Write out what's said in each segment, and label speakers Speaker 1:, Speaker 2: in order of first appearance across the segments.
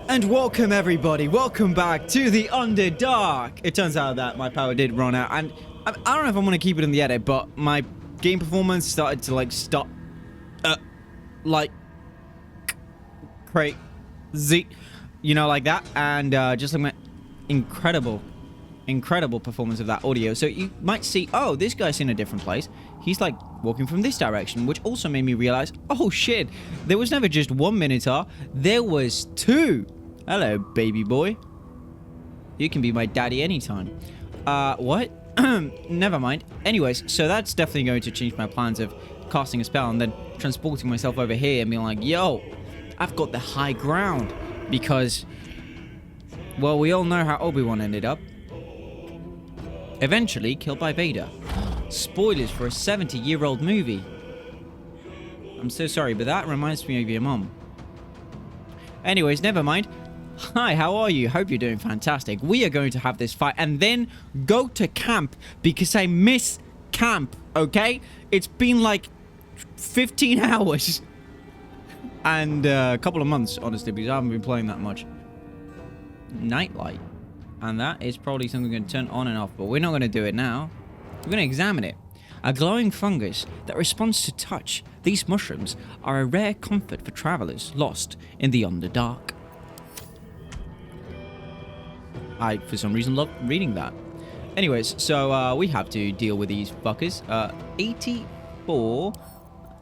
Speaker 1: And welcome everybody, welcome back to the Underdark. It turns out that my power did run out, and I don't know if I'm going to keep it in the edit, but my game performance started to stop, crazy, you know, like that, and just like my incredible performance of that audio. So you might see, oh, this guy's in a different place. He's like walking from this direction, which also made me realize, oh shit, there was never just one Minotaur, there was two. Hello, baby boy. You can be my daddy anytime. What? Never mind. Anyways, so that's definitely going to change my plans of casting a spell and then transporting myself over here and being like, yo, I've got the high ground. Because, well, we all know how Obi-Wan ended up. Eventually killed by Vader. Spoilers for a 70-year-old movie. I'm so sorry, but that reminds me of your mom. Anyways, never mind. Hi, how are you? Hope you're doing fantastic. We are going to have this fight and then go to camp because I miss camp, okay? It's been like 15 hours. And a couple of months, honestly, because I haven't been playing that much. Nightlight. And that is probably something we're going to turn on and off, but we're not going to do it now. We're going to examine it. A glowing fungus that responds to touch. These mushrooms are a rare comfort for travelers lost in the Underdark. I, for some reason, love reading that. Anyways, so we have to deal with these fuckers. 84.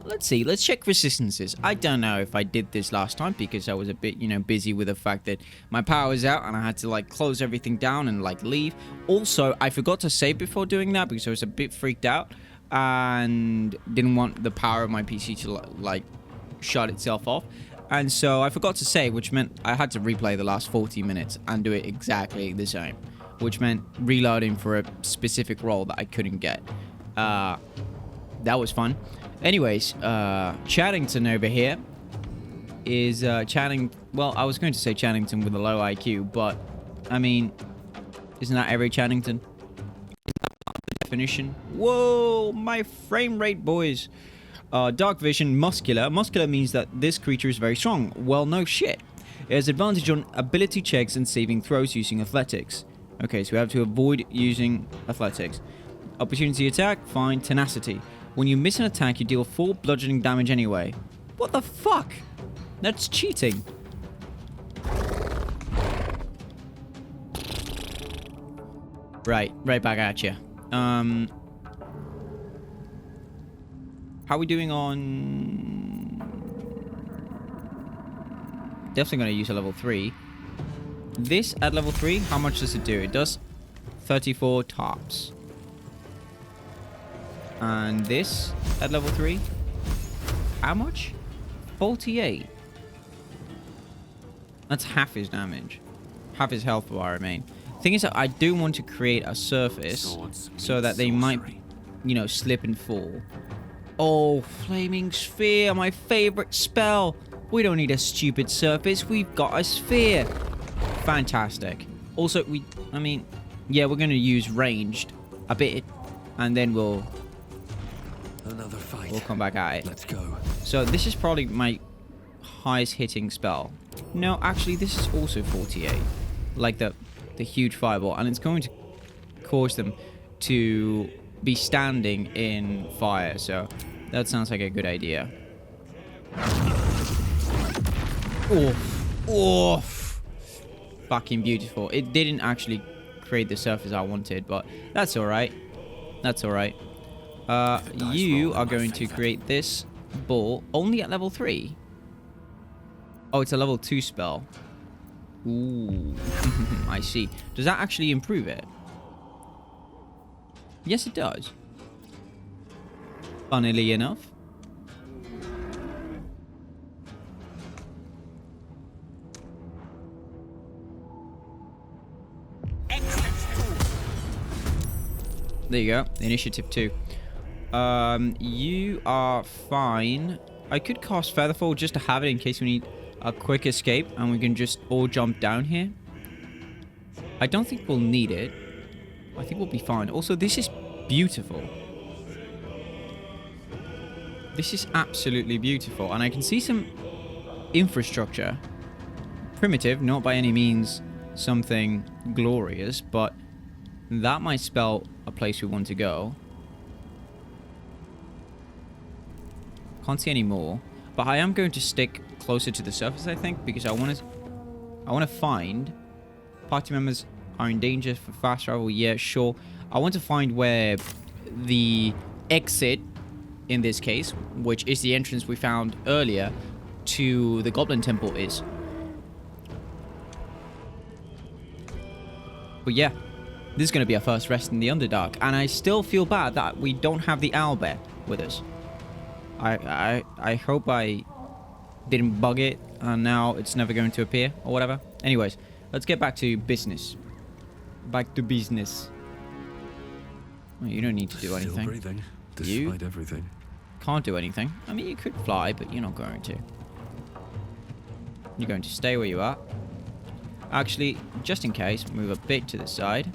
Speaker 1: Let's see. Let's check resistances. I don't know if I did this last time because I was a bit, busy with the fact that my power was out and I had to, close everything down and, leave. Also, I forgot to save before doing that because I was a bit freaked out and didn't want the power of my PC to, shut itself off. And so I forgot to save, which meant I had to replay the last 40 minutes and do it exactly the same, which meant reloading for a specific role that I couldn't get. That was fun. Anyways, Chaddington over here is well, I was going to say Chaddington with a low IQ, but I mean, isn't that every Chaddington? Definition. Whoa, my frame rate, boys. Dark vision, muscular. Muscular means that this creature is very strong. Well, no shit. It has advantage on ability checks and saving throws using athletics. Okay, so we have to avoid using athletics. Opportunity attack, fine. Tenacity. When you miss an attack, you deal 4 bludgeoning damage anyway. What the fuck? That's cheating. Right back at you. How are we doing on... Definitely going to use a level 3. This at level 3, how much does it do? It does 34 tops. And this at level 3, how much? 48. That's half his damage. Half his health bar, I mean. Thing is that I do want to create a surface so that they might, slip and fall. Oh, Flaming Sphere, my favorite spell. We don't need a stupid surface. We've got a sphere. Fantastic. Also, yeah, we're going to use ranged a bit. And then we'll come back at it.
Speaker 2: Let's go.
Speaker 1: So this is probably my highest hitting spell. No, actually, this is also 48. Like the huge fireball. And it's going to cause them to be standing in fire, so that sounds like a good idea. Oof. Fucking beautiful. It didn't actually create the surface I wanted, but that's alright. That's alright. You are going to create this ball only at level 3. Oh, it's a level 2 spell. Ooh. I see. Does that actually improve it? Yes, it does. Funnily enough. There you go. Initiative 2. You are fine. I could cast Featherfall just to have it in case we need a quick escape and we can just all jump down here. I don't think we'll need it. I think we'll be fine. Also, this is beautiful. This is absolutely beautiful. And I can see some infrastructure primitive, not by any means something glorious, but that might spell a place we want to go. Can't see any more, but I am going to stick closer to the surface, I think, because I want to find party members are in danger for fast travel. Yeah, sure. I want to find where the exit, in this case, which is the entrance we found earlier to the Goblin Temple, is. But yeah, this is going to be our first rest in the Underdark, and I still feel bad that we don't have the owlbear with us. I hope I didn't bug it, and now it's never going to appear, or whatever. Anyways, let's get back to business. Back to business. Well, you don't need to do anything.
Speaker 2: Still breathing, despite everything.
Speaker 1: Can't do anything. I mean, you could fly, but you're not going to. You're going to stay where you are. Actually, just in case, move a bit to the side.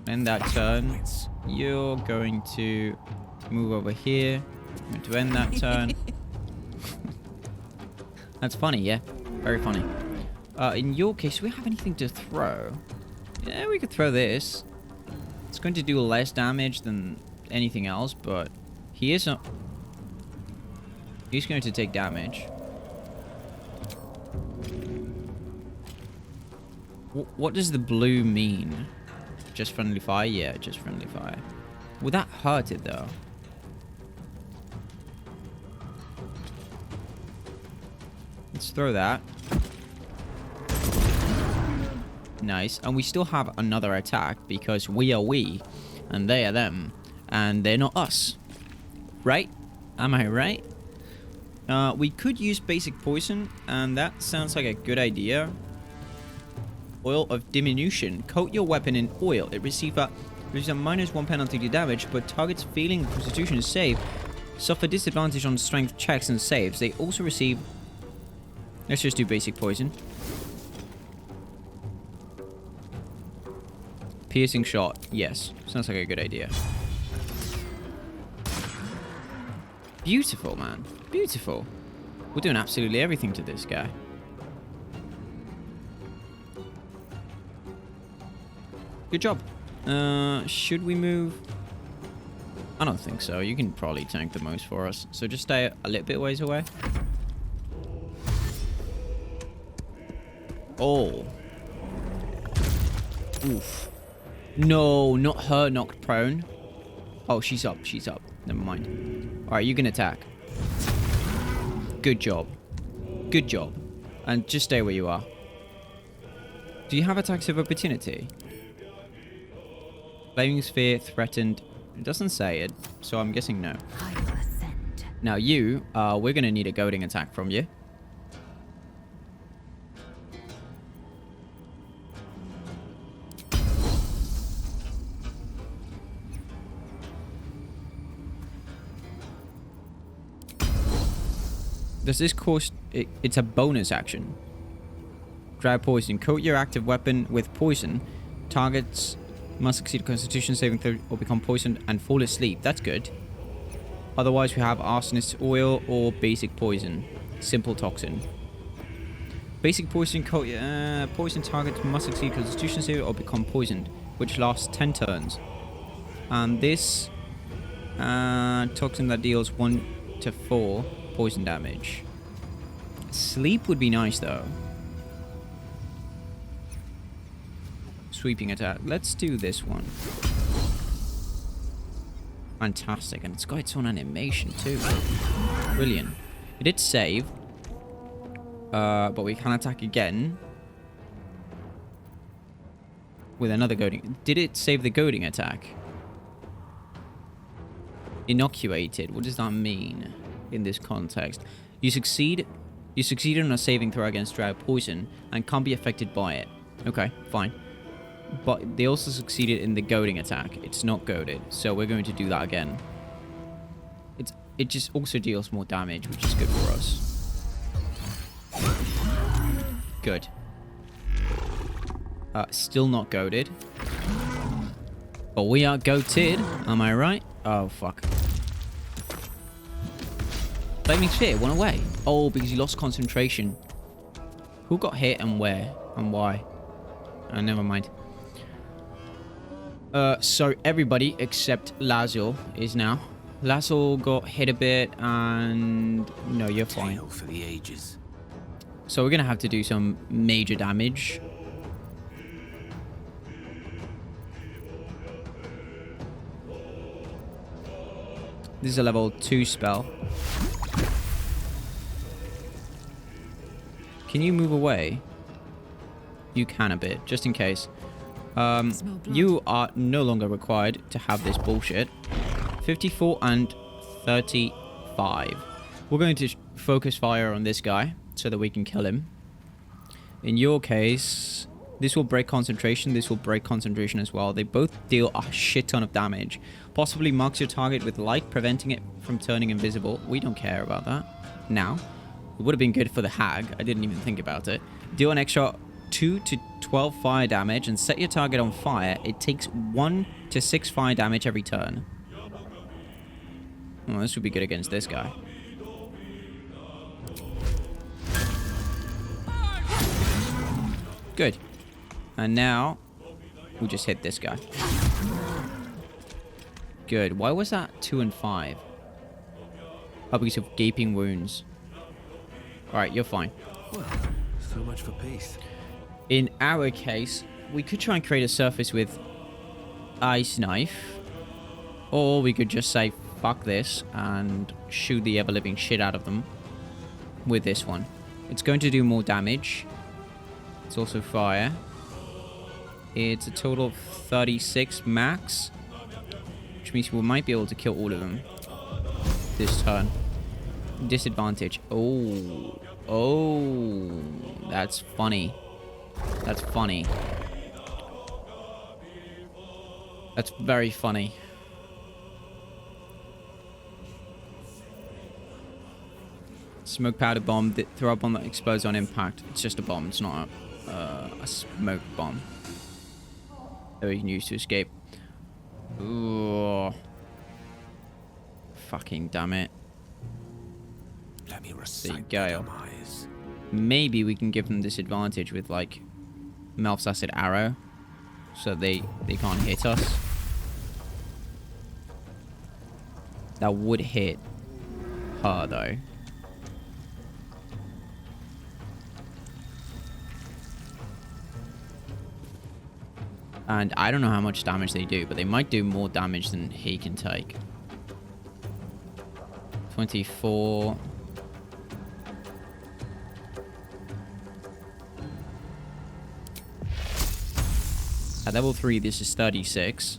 Speaker 1: End that turn. You're going to move over here. I'm going to end that turn. That's funny, yeah? Very funny. In your case, do we have anything to throw? Yeah, we could throw this. It's going to do less damage than anything else, but he's going to take damage. What does the blue mean? Just friendly fire? Yeah, just friendly fire. Would that hurt it, though? Let's throw that. Nice. And we still have another attack because we are we, and they are them, and they're not us. Right? Am I right? We could use basic poison, and that sounds like a good idea. Oil of diminution. Coat your weapon in oil. It receives a -1 penalty to damage, but targets failing Constitution save suffer disadvantage on strength checks and saves. They also receive... Let's just do basic poison. Piercing shot. Yes. Sounds like a good idea. Beautiful, man. Beautiful. We're doing absolutely everything to this guy. Good job. Should we move? I don't think so. You can probably tank the most for us. So just stay a little bit ways away. Oh. Oof. No, not her knocked prone. Oh, she's up. She's up. Never mind. Alright, you can attack. Good job. Good job. And just stay where you are. Do you have attacks of opportunity? Flaming sphere threatened. It doesn't say it, so I'm guessing no. Now you, we're going to need a goading attack from you. Does this course... It's a bonus action. Dry poison. Coat your active weapon with poison. Targets must succeed a Constitution saving throw or become poisoned and fall asleep. That's good. Otherwise, we have arsonist oil or basic poison. Simple toxin. Basic poison. Poison targets must succeed Constitution saving or become poisoned, which lasts 10 turns. And this toxin that deals 1 to 4 poison damage. Sleep would be nice though. Sweeping attack. Let's do this one. Fantastic. And it's got its own animation too. Brilliant. It did save. But we can attack again. With another goading. Did it save the goading attack? Inoculated. What does that mean in this context? You succeeded on a saving throw against dry poison and can't be affected by it. Okay, fine. But they also succeeded in the goading attack. It's not goaded, so we're going to do that again. It just also deals more damage, which is good for us. Good. Still not goaded. But we are goated, am I right? Oh, fuck. Flaming Sphere went away. Oh, because he lost concentration. Who got hit and where and why? Never mind. So everybody except Lazul is now. Lazul got hit a bit and... No, you're fine.
Speaker 3: Tale for the ages.
Speaker 1: So we're going to have to do some major damage. This is a level 2 spell. Can you move away? You can a bit, just in case. You are no longer required to have this bullshit. 54 and 35. We're going to focus fire on this guy so that we can kill him. In your case, this will break concentration. This will break concentration as well. They both deal a shit ton of damage. Possibly marks your target with light, preventing it from turning invisible. We don't care about that now. It would have been good for the hag. I didn't even think about it. Deal an extra 2 to 12 fire damage and set your target on fire. It takes 1 to 6 fire damage every turn. Oh, this would be good against this guy. Good. And now, we'll just hit this guy. Good. Why was that 2 and 5? Oh, because of gaping wounds. Alright, you're fine.
Speaker 2: Well, so much for peace.
Speaker 1: In our case, we could try and create a surface with Ice Knife. Or we could just say, fuck this, and shoot the ever-living shit out of them with this one. It's going to do more damage. It's also fire. It's a total of 36 max, which means we might be able to kill all of them this turn. Disadvantage. Oh. Oh. That's funny. That's funny. That's very funny. Smoke powder bomb. Throw up on the explodes on impact. It's just a bomb. It's not a smoke bomb that we can use to escape. Ooh. Fucking damn it.
Speaker 3: Let me
Speaker 1: There you
Speaker 3: recite
Speaker 1: go.
Speaker 3: the demise.
Speaker 1: Maybe we can give them disadvantage with like Melf's acid arrow, so they can't hit us. That would hit her though. And I don't know how much damage they do, but they might do more damage than he can take. 24. At level 3, this is 36.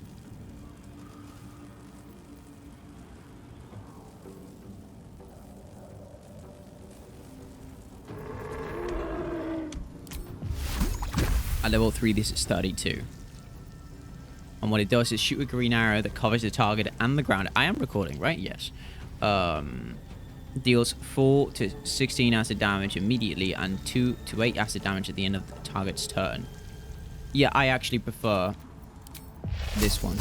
Speaker 1: At level 3, this is 32. And what it does is shoot a green arrow that covers the target and the ground. I am recording, right? Yes. Deals 4 to 16 acid damage immediately and 2 to 8 acid damage at the end of the target's turn. Yeah, I actually prefer this one.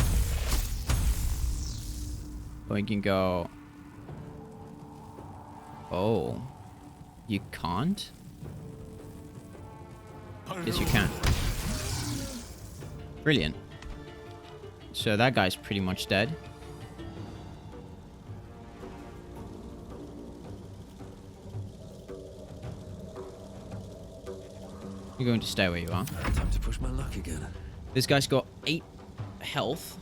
Speaker 1: But we can go... Oh. You can't? Yes, you can. Brilliant. So that guy's pretty much dead. You're going to stay where you are.
Speaker 2: Time to push my luck again.
Speaker 1: This guy's got 8 health.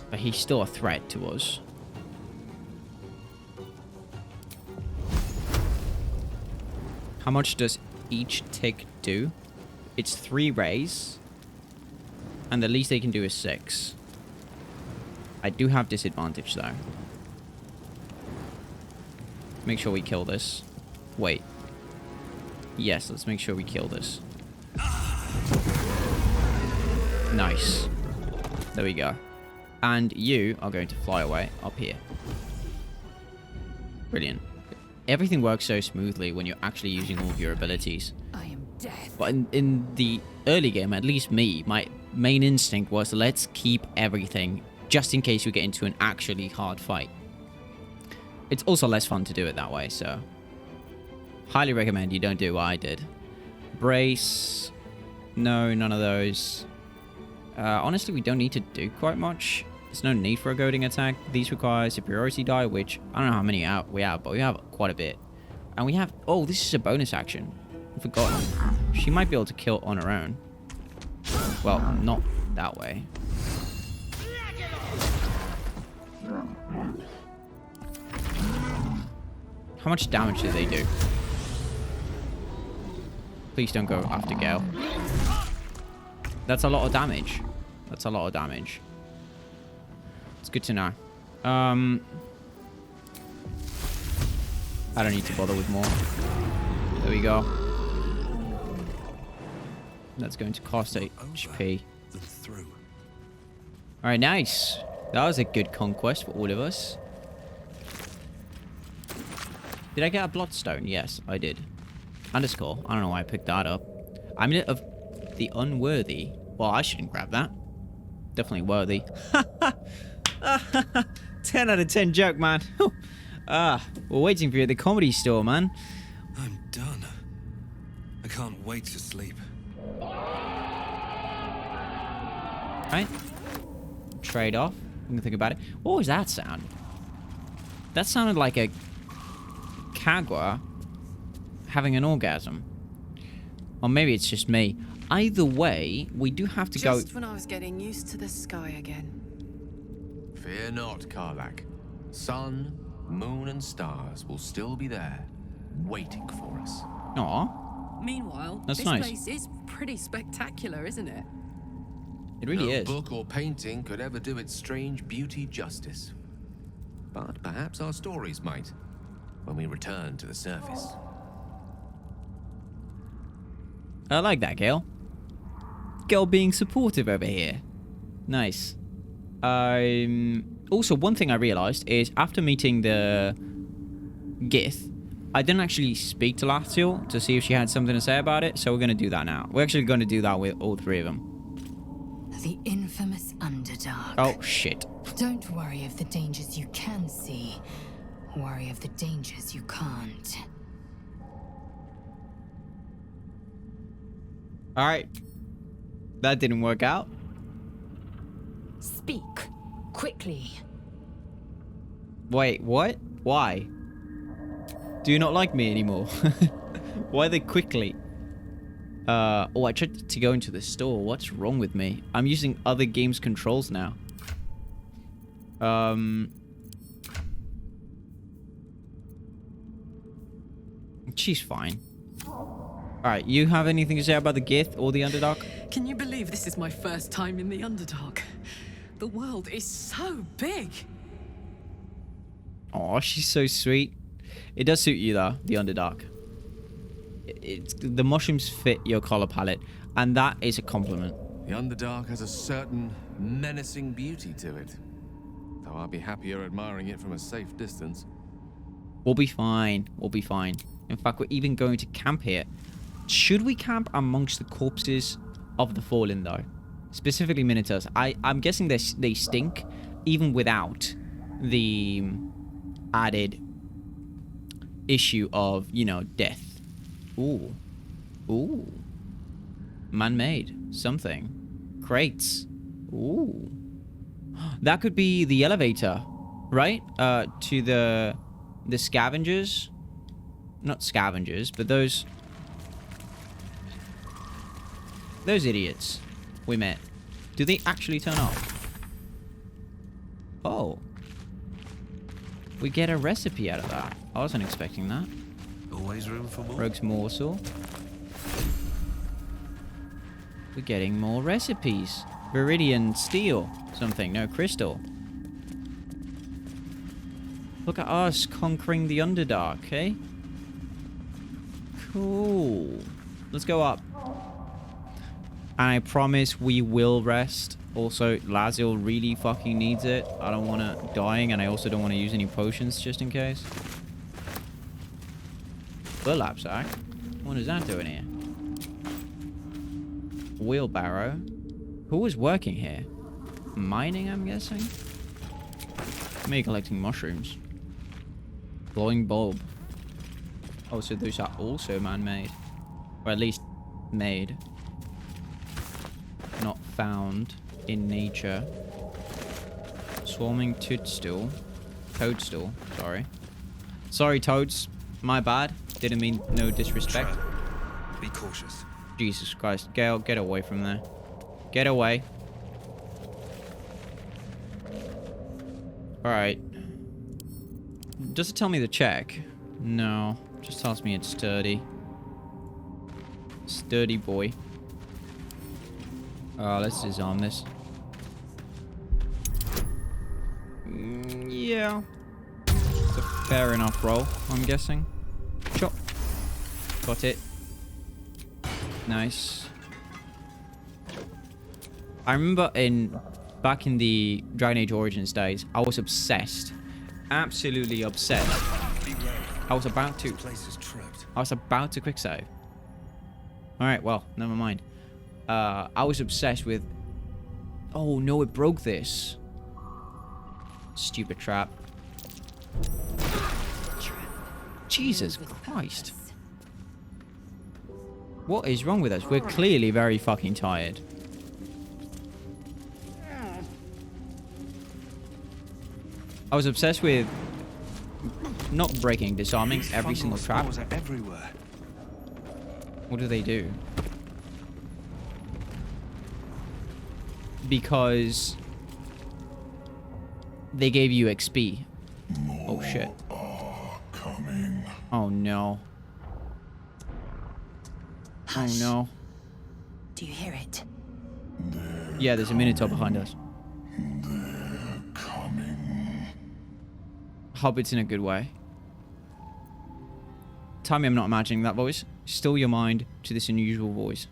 Speaker 1: But he's still a threat to us. How much does each tick do? It's 3 rays. And the least they can do is 6. I do have disadvantage though. Make sure we kill this. Wait. Yes, let's make sure we kill this. Nice. There we go. And you are going to fly away up here. Brilliant. Everything works so smoothly when you're actually using all of your abilities.
Speaker 4: I am death.
Speaker 1: But in the early game, at least me, my main instinct was let's keep everything just in case we get into an actually hard fight. It's also less fun to do it that way, so highly recommend you don't do what I did. Brace. No, none of those. Honestly, we don't need to do quite much. There's no need for a goading attack. These require superiority die, which I don't know how many we have, but we have quite a bit. And we have... Oh, this is a bonus action. I've forgotten. She might be able to kill on her own. Well, not that way. How much damage do they do? Please don't go after Gale. That's a lot of damage. That's a lot of damage. It's good to know. I don't need to bother with more. There we go. That's going to cost 8 HP. Alright, nice. That was a good conquest for all of us. Did I get a bloodstone? Yes, I did. Underscore. I don't know why I picked that up. Amulet of the Unworthy. Well, I shouldn't grab that. Definitely worthy. 10 out of 10 joke, man. We're waiting for you at the Comedy Store, man.
Speaker 2: I'm done. I can't wait to sleep.
Speaker 1: Right? Trade off. I'm gonna think about it. What was that sound? That sounded like a Kagura having an orgasm. Or maybe it's just me. Either way, we do have to go...
Speaker 4: Just when I was getting used to the sky again.
Speaker 3: Fear not, Karlach. Sun, moon, and stars will still be there, waiting for us.
Speaker 1: Aw,
Speaker 4: Meanwhile,
Speaker 1: That's
Speaker 4: this
Speaker 1: nice.
Speaker 4: place is pretty spectacular, isn't it?
Speaker 1: it really
Speaker 3: No
Speaker 1: is.
Speaker 3: book or painting could ever do its strange beauty justice. But perhaps our stories might, when we return to the surface.
Speaker 1: I like that, Gale. Gale being supportive over here. Nice. Also, one thing I realized is after meeting the Gith, I didn't actually speak to Lathiel to see if she had something to say about it, so we're going to do that now. We're actually going to do that with all three of them.
Speaker 5: The infamous Underdark.
Speaker 1: Oh, shit.
Speaker 5: Don't worry of the dangers you can see. Worry of the dangers you can't.
Speaker 1: Alright. That didn't work out.
Speaker 5: Speak. Quickly.
Speaker 1: Wait, what? Why? Do you not like me anymore? Why they quickly? Oh, I tried to go into the store. What's wrong with me? I'm using other games' controls now. She's fine. Alright, you have anything to say about the Gith or the Underdark?
Speaker 4: Can you believe this is my first time in the Underdark? The world is so big.
Speaker 1: Oh, she's so sweet. It does suit you though, the Underdark. The mushrooms fit your color palette, and that is a compliment.
Speaker 3: The Underdark has a certain menacing beauty to it. Though I'll be happier admiring it from a safe distance.
Speaker 1: We'll be fine. We'll be fine. In fact, we're even going to camp here. Should we camp amongst the corpses of the fallen, though? Specifically Minotaurs. I'm guessing they stink, even without the added issue of, you know, death. Ooh. Ooh. Man-made. Something. Crates. Ooh. That could be the elevator, right? To the scavengers. Not scavengers, but those idiots we met. Do they actually turn up? Oh. We get a recipe out of that. I wasn't expecting that.
Speaker 2: Always room for more.
Speaker 1: Rogue's morsel. We're getting more recipes. Viridian steel. Something. No, crystal. Look at us conquering the Underdark, eh? Cool. Let's go up. And I promise we will rest. Also, Laziel really fucking needs it. I don't want to dying, and I also don't want to use any potions just in case. Burlap sack? What is that doing here? Wheelbarrow. Who was working here? Mining, I'm guessing? Me collecting mushrooms. Glowing bulb. Oh, so those are also man-made. Or at least made. Not found in nature. Swarming toadstool. Toadstool, sorry. Sorry, toads. My bad. Didn't mean no disrespect.
Speaker 2: Trap. Be cautious.
Speaker 1: Jesus Christ. Gale, get away from there. Get away. Alright. Does it tell me to check? No. Just tells me it's sturdy. Sturdy boy. Let's disarm this. Yeah. It's a fair enough roll, I'm guessing. Chop. Got it. Nice. I remember back in the Dragon Age Origins days, I was obsessed. Absolutely obsessed. I was about to quick save. Alright, well, never mind. I was obsessed with... Oh no, it broke this. Stupid trap. Jesus Christ. What is wrong with us? We're clearly very fucking tired. I was obsessed with not breaking, disarming every single trap.
Speaker 2: Everywhere.
Speaker 1: What do they do? Because they gave you XP. Oh shit. Oh no. Oh no.
Speaker 5: Do you hear it?
Speaker 1: Yeah, there's a Minotaur behind us. Hope it's in a good way. Tell me I'm not imagining that voice. Still your mind to this unusual voice.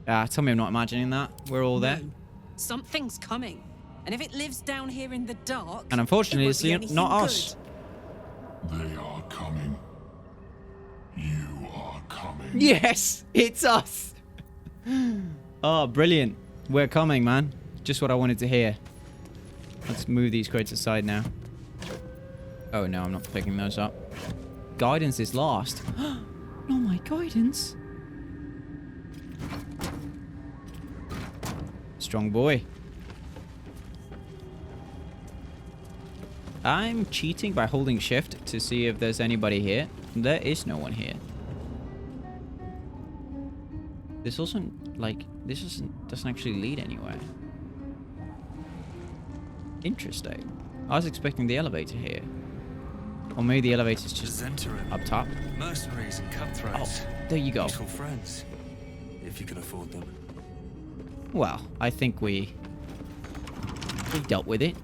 Speaker 1: Tell me I'm not imagining that. We're all there.
Speaker 4: No. Something's coming. And if it lives down here in the dark...
Speaker 1: And unfortunately, it's
Speaker 4: it won't be
Speaker 1: not
Speaker 4: anything
Speaker 1: us.
Speaker 4: good.
Speaker 6: They are coming. You are coming.
Speaker 1: Yes, it's us. Oh, brilliant. We're coming, man. Just what I wanted to hear. Let's move these crates aside now. Oh, no, I'm not picking those up. Guidance is last. No, my guidance. Strong boy. I'm cheating by holding shift to see if there's anybody here. There is no one here. This also, like, this doesn't actually lead anywhere. Interesting. I was expecting the elevator here. Or maybe the elevator's just
Speaker 2: Zhentarim.
Speaker 1: up top.
Speaker 2: Mercenaries and cutthroats.
Speaker 1: Oh, there you go.
Speaker 2: Useful friends, if you can afford them.
Speaker 1: Well, I think we dealt with it.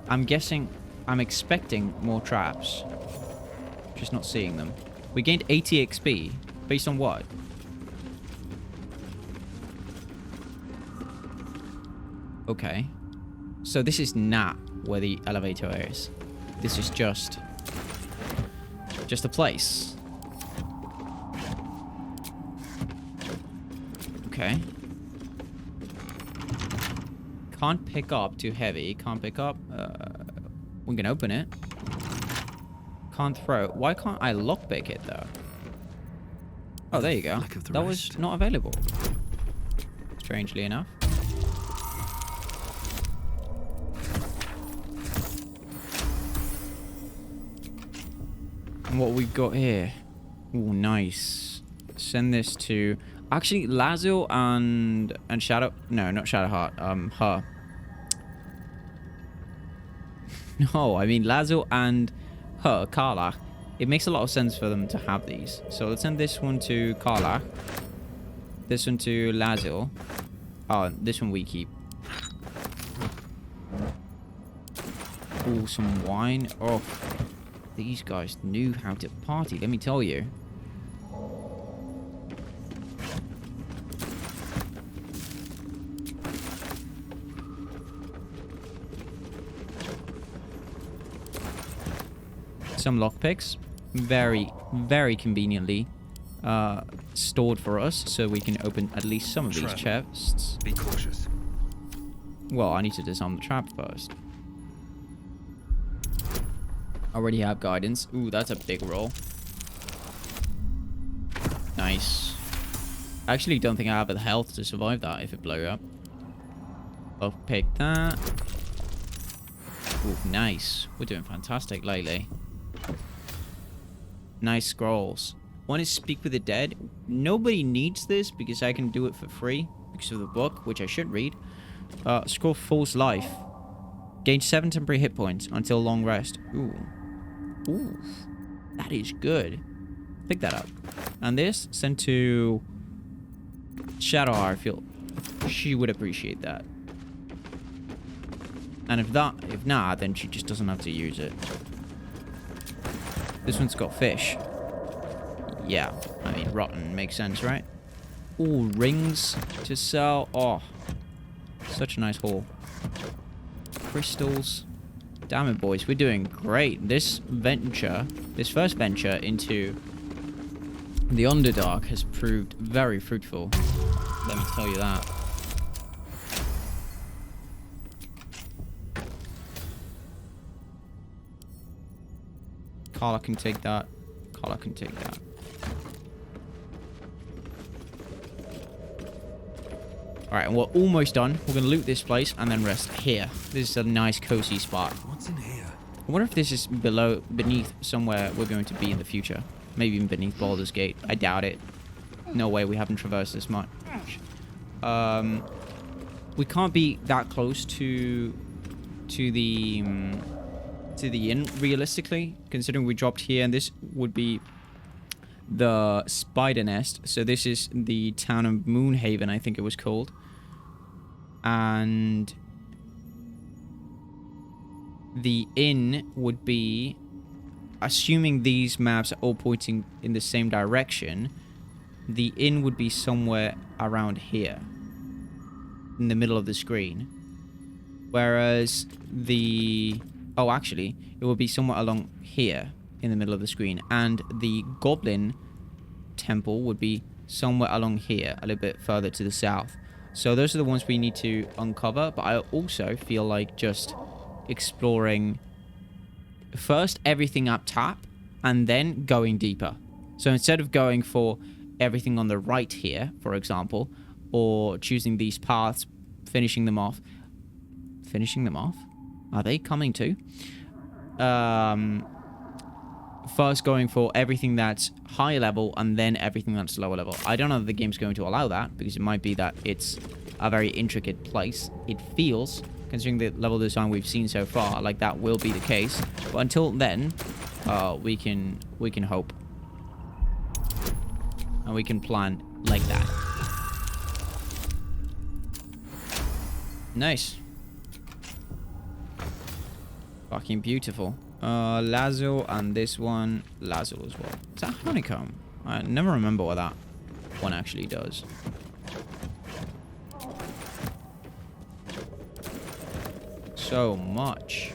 Speaker 1: I'm expecting more traps. Just not seeing them. We gained 80 XP. Based on what? Okay. So this is not where the elevator is. This is just a place. Okay. Can't pick up, too heavy. Can't pick up. We can open it. Can't throw. Why can't I lockpick it though? Oh, there you go.
Speaker 2: Lack of the
Speaker 1: That was
Speaker 2: rest.
Speaker 1: not available. Strangely enough. And what we got here? Oh, nice. Send this to actually Lazio and Shadow. No, not Shadowheart. Her. No, I mean Lazio and her, Karlach. It makes a lot of sense for them to have these. So let's send this one to Karlach. This one to Lazio. Oh, this one we keep. Oh, some wine. Oh, these guys knew how to party, let me tell you. Some lockpicks. Very, very conveniently stored for us, so we can open at least some of these
Speaker 2: Trap.
Speaker 1: chests.
Speaker 2: Be cautious.
Speaker 1: Well, I need to disarm the trap first. Already have guidance. Ooh, that's a big roll. Nice. I actually don't think I have the health to survive that if it blows up. I'll pick that. Ooh, nice. We're doing fantastic lately. Nice scrolls. One is Speak with the Dead. Nobody needs this because I can do it for free because of the book, which I should read. Scroll False Life. Gain 7 temporary hit points until long rest. Ooh. Ooh. That is good. Pick that up. And this, sent to Shadow. I feel she would appreciate that. And if not, then she just doesn't have to use it. This one's got fish. Yeah, I mean, rotten makes sense, right? Ooh, rings to sell. Oh, such a nice haul. Crystals. Damn it, boys, we're doing great. This first venture into the Underdark has proved very fruitful. Let me tell you that. Carla can take that. Carla can take that. Alright, and we're almost done. We're going to loot this place and then rest here. This is a nice cozy spot.
Speaker 2: What's in here?
Speaker 1: I wonder if this is beneath somewhere we're going to be in the future. Maybe even beneath Baldur's Gate. I doubt it. No way we haven't traversed this much. We can't be that close to the inn, realistically, considering we dropped here, and this would be the Spider Nest. So this is the town of Moonhaven, I think it was called. And the inn would be, assuming these maps are all pointing in the same direction, the inn would be somewhere around here, in the middle of the screen. Whereas the... oh, actually, it will be somewhere along here in the middle of the screen. And the Goblin Temple would be somewhere along here, a little bit further to the south. So those are the ones we need to uncover. But I also feel like just exploring first everything up top and then going deeper. So instead of going for everything on the right here, for example, or choosing these paths, finishing them off. Finishing them off? Are they coming too? First going for everything that's high level and then everything that's lower level. I don't know if the game's going to allow that, because it might be that it's a very intricate place. It feels, considering the level design we've seen so far, like that will be the case. But until then, we can hope. And we can plan like that. Nice. Fucking beautiful. Lazo and this one, Lazo as well. Is that honeycomb? I never remember what that one actually does. So much.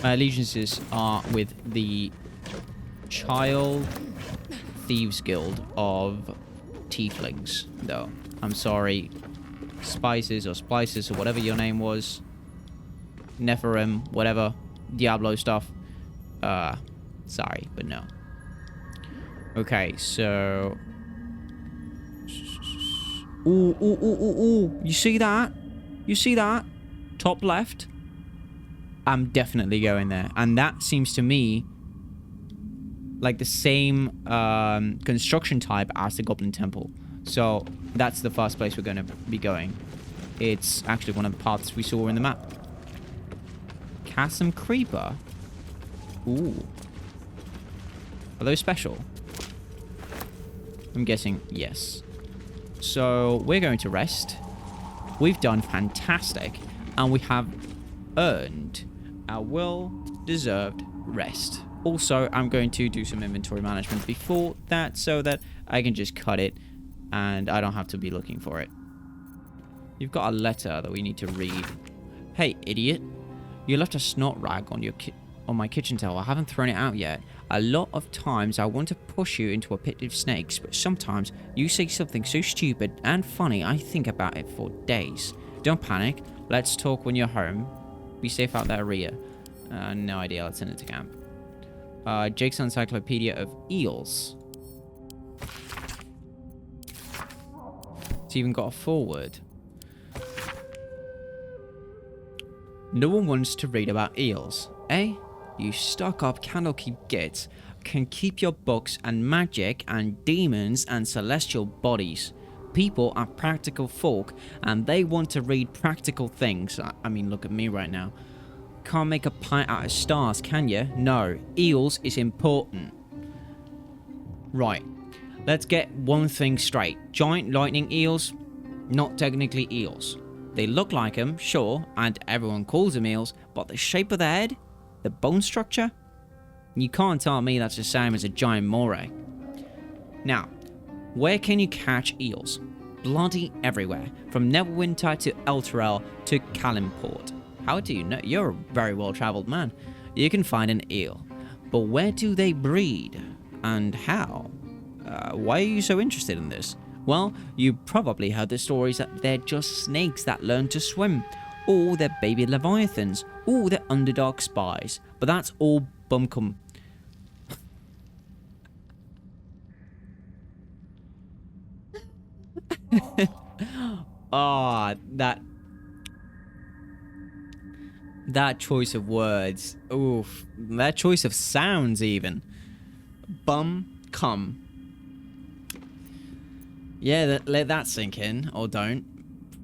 Speaker 1: My allegiances are with the Child Thieves Guild of Tieflings, though. I'm sorry, Spices or Splices or whatever your name was. Nephirim, whatever. Diablo stuff. Sorry, but no. Okay, so... Ooh, ooh, ooh, ooh, ooh. You see that? You see that? Top left? I'm definitely going there. And that seems to me like the same construction type as the Goblin Temple. So that's the first place we're going to be going. It's actually one of the paths we saw in the map. Chasm Creeper. Ooh. Are those special? I'm guessing yes. So we're going to rest. We've done fantastic. And we have earned our well-deserved rest. Also, I'm going to do some inventory management before that so that I can just cut it and I don't have to be looking for it. You've got a letter that we need to read. Hey, idiot. You left a snot rag on your on my kitchen towel. I haven't thrown it out yet. A lot of times I want to push you into a pit of snakes, but sometimes you say something so stupid and funny I think about it for days. Don't panic. Let's talk when you're home. Be safe out there, Rhea. No idea. Let's send it to camp. Jake's Encyclopedia of Eels. It's even got a foreword. No one wants to read about eels, eh? You stuck-up Candlekeep gits can keep your books and magic and demons and celestial bodies. People are practical folk, and they want to read practical things. I mean, look at me right now. Can't make a pie out of stars, can you? No, eels is important. Right, let's get one thing straight. Giant lightning eels, not technically eels. They look like them, sure, and everyone calls them eels, but the shape of the head, the bone structure, you can't tell me that's the same as a giant moray. Now, where can you catch eels? Bloody everywhere, from Neverwinter to Elturel to Kalimport. How do you know? You're a very well-traveled man. You can find an eel, but where do they breed? And how? Why are you so interested in this? Well, you probably heard the stories that they're just snakes that learn to swim, or they're baby leviathans, or they're underdog spies, but that's all bumcum. Ah, that choice of words. Oof. That choice of sounds even. Bum-cum. Yeah, let that sink in. Or don't.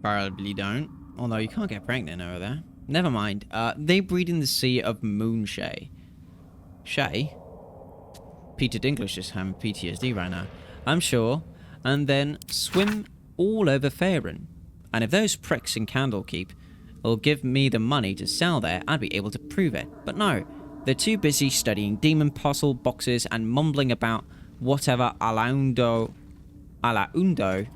Speaker 1: Probably don't. Although you can't get pregnant over there. Never mind. They breed in the Sea of Moonshay. Shay? Peter Dinklage is having PTSD right now. I'm sure. And then swim all over Faerun. And if those pricks in Candlekeep will give me the money to sell there, I'd be able to prove it. But no, they're too busy studying demon puzzle boxes and mumbling about whatever de la undo.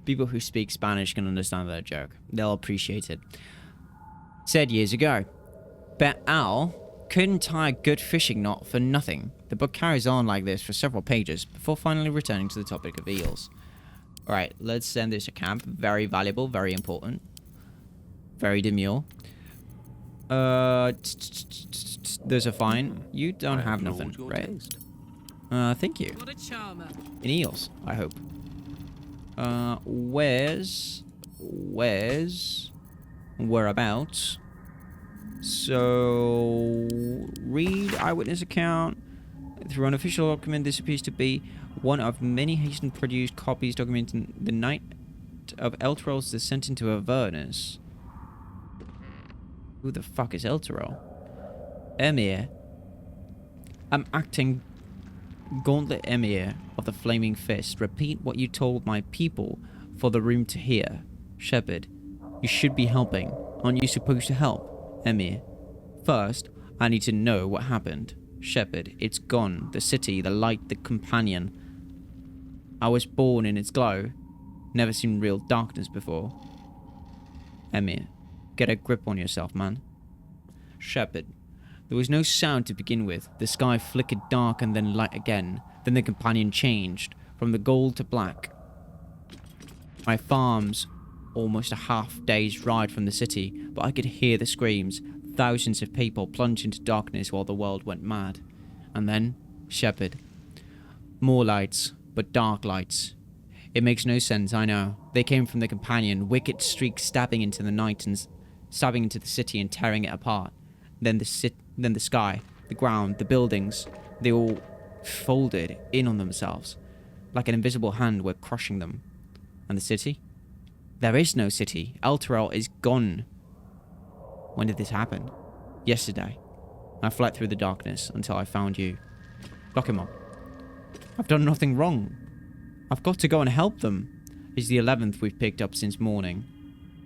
Speaker 1: People who speak Spanish can understand that joke. They'll appreciate it. Said years ago, bet Al couldn't tie a good fishing knot for nothing. The book carries on like this for several pages before finally returning to the topic of eels. Alright, let's send this to camp. Very valuable, very important. Very demure. There's a fine. You don't have nothing, right? Thank you.
Speaker 4: What a charmer.
Speaker 1: In eels, I hope. Whereabouts? So, read eyewitness account. Through unofficial document, this appears to be one of many Hasten-produced copies documenting the night of Elturel's descent into Avernus. Who the fuck is Elturel? Emir. I'm acting Gauntlet Emir of the Flaming Fist. Repeat what you told my people for the room to hear. Shepard, you should be helping. Aren't you supposed to help? Emir. First, I need to know what happened. Shepard, it's gone. The city, the light, the companion. I was born in its glow. Never seen real darkness before. Emir, get a grip on yourself, man. Shepard, there was no sound to begin with. The sky flickered dark and then light again. Then the companion changed, from the gold to black. My farm's almost a half-day's ride from the city, but I could hear the screams. Thousands of people plunged into darkness while the world went mad. And then, Shepard. More lights, but dark lights. It makes no sense, I know. They came from the companion, wicked streaks stabbing into the night and stabbing into the city and tearing it apart. Then the sky, the ground, the buildings, they all folded in on themselves. Like an invisible hand were crushing them. And the city? There is no city. Elturel is gone. When did this happen? Yesterday. I fled through the darkness until I found you. Lock him up. I've done nothing wrong. I've got to go and help them. It's the 11th we've picked up since morning.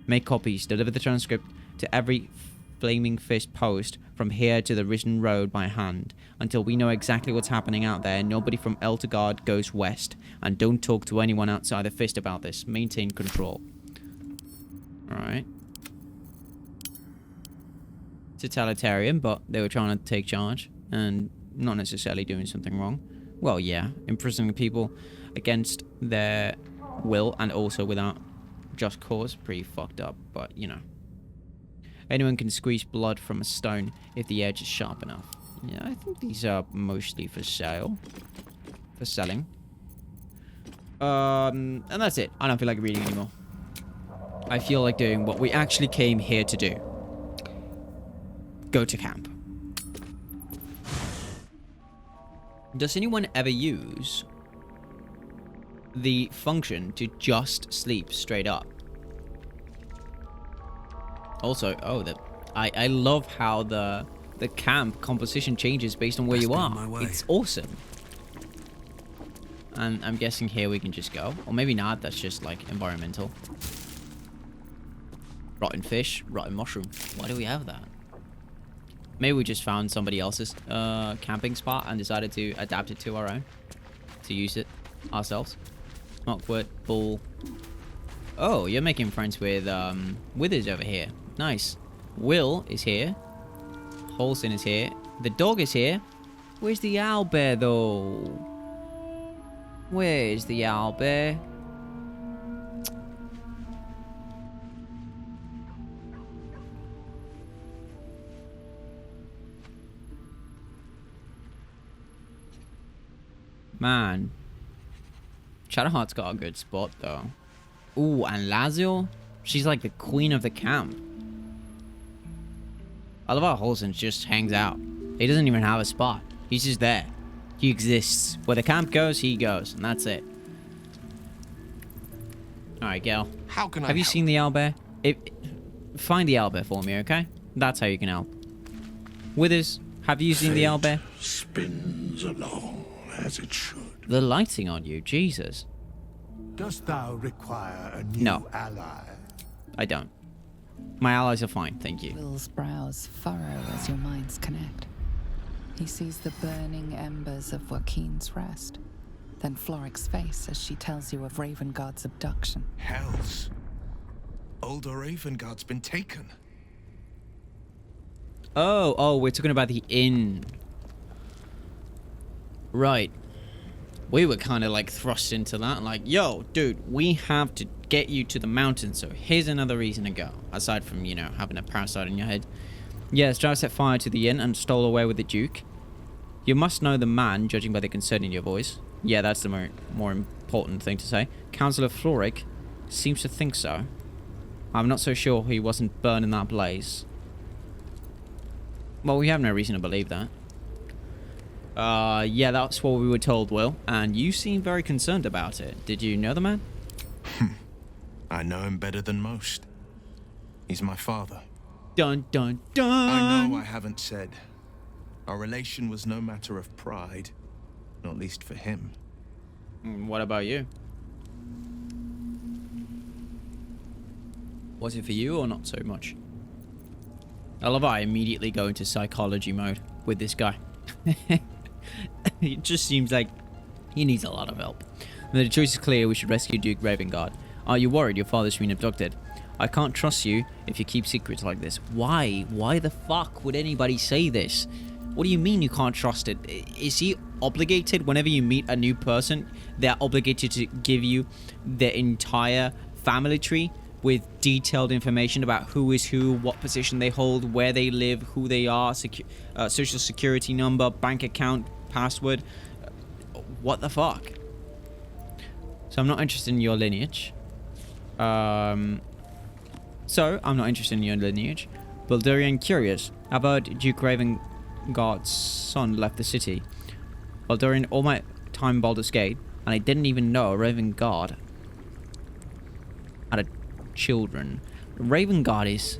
Speaker 1: Make copies. Deliver the transcript to every Flaming Fist post from here to the Risen Road by hand. Until we know exactly what's happening out there, nobody from Elturgard goes west. And don't talk to anyone outside the Fist about this. Maintain control. Alright. totalitarian, but they were trying to take charge and not necessarily doing something wrong. Well, yeah, imprisoning people against their will and also without just cause. Pretty fucked up, but you know. Anyone can squeeze blood from a stone if the edge is sharp enough. Yeah, I think these are mostly for sale. For selling. And that's it. I don't feel like reading anymore. I feel like doing what we actually came here to do. Go to camp. Does anyone ever use the function to just sleep straight up? Also, I love how the camp composition changes based on where
Speaker 2: Best
Speaker 1: you
Speaker 2: be
Speaker 1: are.
Speaker 2: on my way.
Speaker 1: It's awesome. And I'm guessing here we can just go. Or maybe not, that's just like environmental. Rotten fish, rotten mushroom. Why do we have that? Maybe we just found somebody else's camping spot and decided to adapt it to our own. To use it ourselves. Smokewood, bull. Oh, you're making friends with Withers over here. Nice. Will is here. Holston is here. The dog is here. Where's the owlbear though? Where's the owlbear? Man. Shadowheart's got a good spot though. Ooh, and Lazio? She's like the queen of the camp. I love how Holston just hangs out. He doesn't even have a spot. He's just there. He exists. Where the camp goes, he goes. And that's it. Alright, Gale.
Speaker 3: How can I
Speaker 1: Have you
Speaker 3: help?
Speaker 1: seen the owlbear? Find the owlbear for me, okay? That's how you can help. Withers, have you seen the owlbear?
Speaker 6: Spins along as it should.
Speaker 1: The lighting on you, Jesus.
Speaker 7: Dost thou require a new
Speaker 1: No.
Speaker 7: ally?
Speaker 1: I don't. My allies are fine, thank you.
Speaker 8: Will's brows furrow as your minds connect. He sees the burning embers of Joaquin's rest, then Floric's face as she tells you of Ravengard's abduction.
Speaker 9: Hells. Older Ravengard's been taken.
Speaker 1: Oh, we're talking about the inn. Right. We were kind of like thrust into that. Like, yo, dude, we have to get you to the mountain. So here's another reason to go. Aside from, you know, having a parasite in your head. Yes, Strauss set fire to the inn and stole away with the Duke. You must know the man, judging by the concern in your voice. Yeah, that's the more important thing to say. Councillor Floric seems to think so. I'm not so sure he wasn't burned in that blaze. Well, we have no reason to believe that. Yeah, that's what we were told, Will. And you seem very concerned about it. Did you know the man?
Speaker 9: I know him better than most. He's my father.
Speaker 1: Dun, dun, dun!
Speaker 9: I know I haven't said. Our relation was no matter of pride. Not least for him.
Speaker 1: What about you? Was it for you or not so much? I love how I immediately go into psychology mode with this guy. It just seems like he needs a lot of help. The choice is clear, we should rescue Duke Ravengard. Are you worried your father's been abducted? I can't trust you if you keep secrets like this. Why? Why the fuck would anybody say this? What do you mean you can't trust it? Is he obligated whenever you meet a new person? They're obligated to give you their entire family tree with detailed information about who is who, what position they hold, where they live, who they are, social security number, bank account, password. What the fuck? So I'm not interested in your lineage. I'm not interested in your lineage. Baldurian curious. I've heard Duke Ravengard's son left the city. Baldurian all my time in Baldur's Gate, and I didn't even know Ravengard had a children. Ravengard is...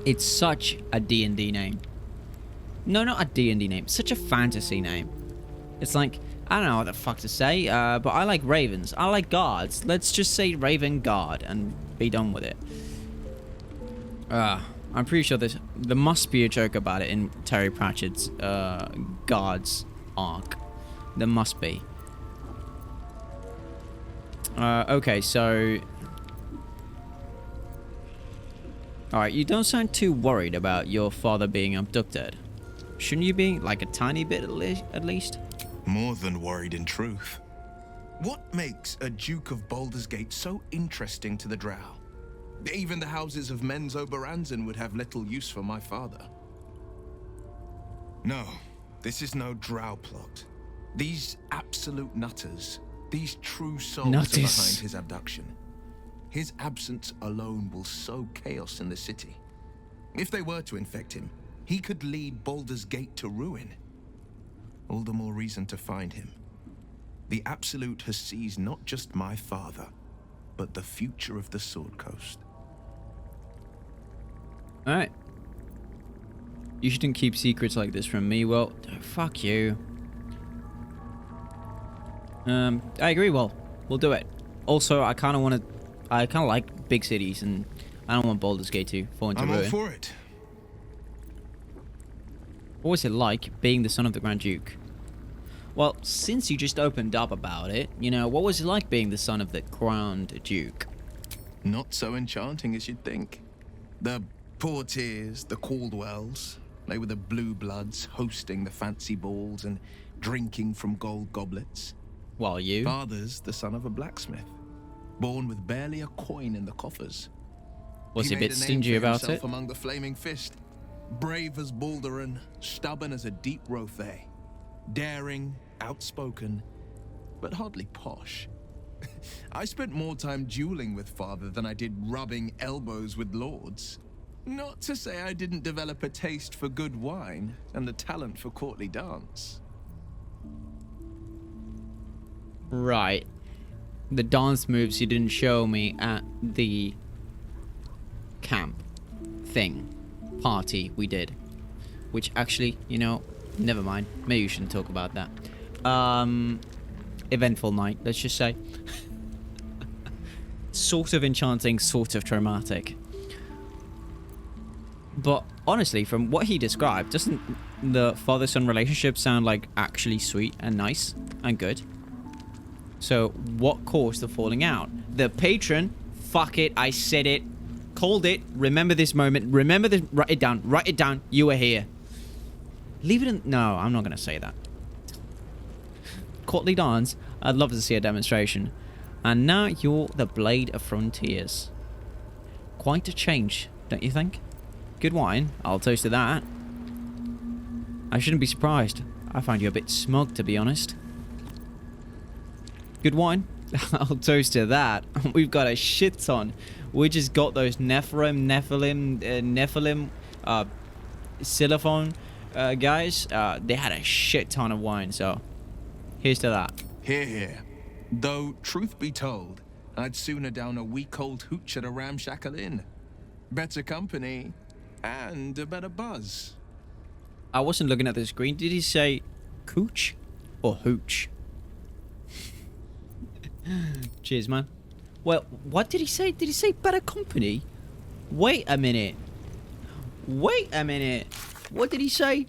Speaker 1: It's such a D&D name. No, not a D&D name. Such a fantasy name. It's like, I don't know what the fuck to say, but I like ravens. I like guards. Let's just say Ravengard and be done with it. I'm pretty sure there must be a joke about it in Terry Pratchett's guards arc. There must be. Okay, so... Alright, you don't sound too worried about your father being abducted. Shouldn't you be? Like a tiny bit at least?
Speaker 9: More than worried, in truth. What makes a Duke of Baldur's Gate so interesting to the Drow? Even the houses of Menzoberranzan would have little use for my father. No, this is no Drow plot. These absolute nutters, these true souls are behind his abduction. His absence alone will sow chaos in the city. If they were to infect him, he could lead Baldur's Gate to ruin. All the more reason to find him. The Absolute has seized not just my father, but the future of the Sword Coast.
Speaker 1: Alright. You shouldn't keep secrets like this from me. Well, fuck you. I agree. Well, we'll do it. Also, I kind of like big cities, and I don't want Baldur's Gate to fall into ruin.
Speaker 9: I'm all for it.
Speaker 1: What was it like being the son of the Grand Duke? Well, since you just opened up about it, you know, what was it like being the son of the Grand Duke?
Speaker 9: Not so enchanting as you'd think. The Portiers, the Caldwells, they were the blue bloods hosting the fancy balls and drinking from gold goblets.
Speaker 1: While you?
Speaker 9: Father's the son of a blacksmith, born with barely a coin in the coffers.
Speaker 1: Was he a bit stingy about it?
Speaker 9: Among the Flaming Fist, brave as Balduran, stubborn as a deep Rothay, daring, outspoken, but hardly posh. I spent more time dueling with father than I did rubbing elbows with lords. Not to say I didn't develop a taste for good wine and a talent for courtly dance.
Speaker 1: Right. The dance moves you didn't show me at the camp thing party we did, which actually, you know, never mind, maybe you shouldn't talk about that. Eventful night, let's just say. Sort of enchanting, sort of traumatic. But honestly, from what he described, doesn't the father-son relationship sound like actually sweet and nice and good? So what caused the falling out? The patron, fuck it, I said it, called it, remember this moment, remember this, write it down, you were here. Leave it in, no, I'm not going to say that. Courtly dance, I'd love to see a demonstration. And now you're the Blade of Frontiers. Quite a change, don't you think? Good wine, I'll toast to that. I shouldn't be surprised. I find you a bit smug, to be honest. Good wine, I'll toast to that. We've got a shit ton. We just got those Nephilim, Xylophone guys. They had a shit ton of wine, so here's to that.
Speaker 9: Hear, hear. Though, truth be told, I'd sooner down a week-old hooch at a ramshackle inn. Better company, and a better buzz.
Speaker 1: I wasn't looking at the screen. Did he say cooch or hooch? Cheers, man. Well, what did he say? Did he say better company? Wait a minute. Wait a minute. What did he say?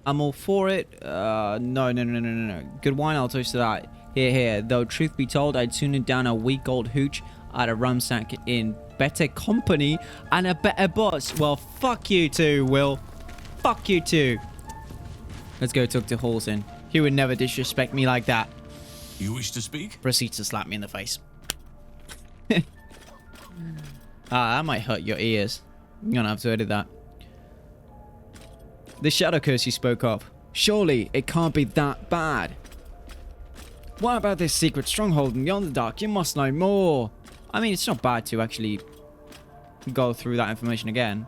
Speaker 1: I'm all for it. No. Good wine, I'll toast to that. Here. Though, truth be told, I'd sooner down a week-old hooch at a rumsack in better company and a better boss. Well, fuck you too, Will. Fuck you too. Let's go talk to Halsin. He would never disrespect me like that.
Speaker 2: You wish to speak?
Speaker 1: Proceeds to slap me in the face. That might hurt your ears. You're gonna have to edit that. The shadow curse you spoke of. Surely it can't be that bad. What about this secret stronghold in the Underdark? You must know more. I mean, it's not bad to actually go through that information again.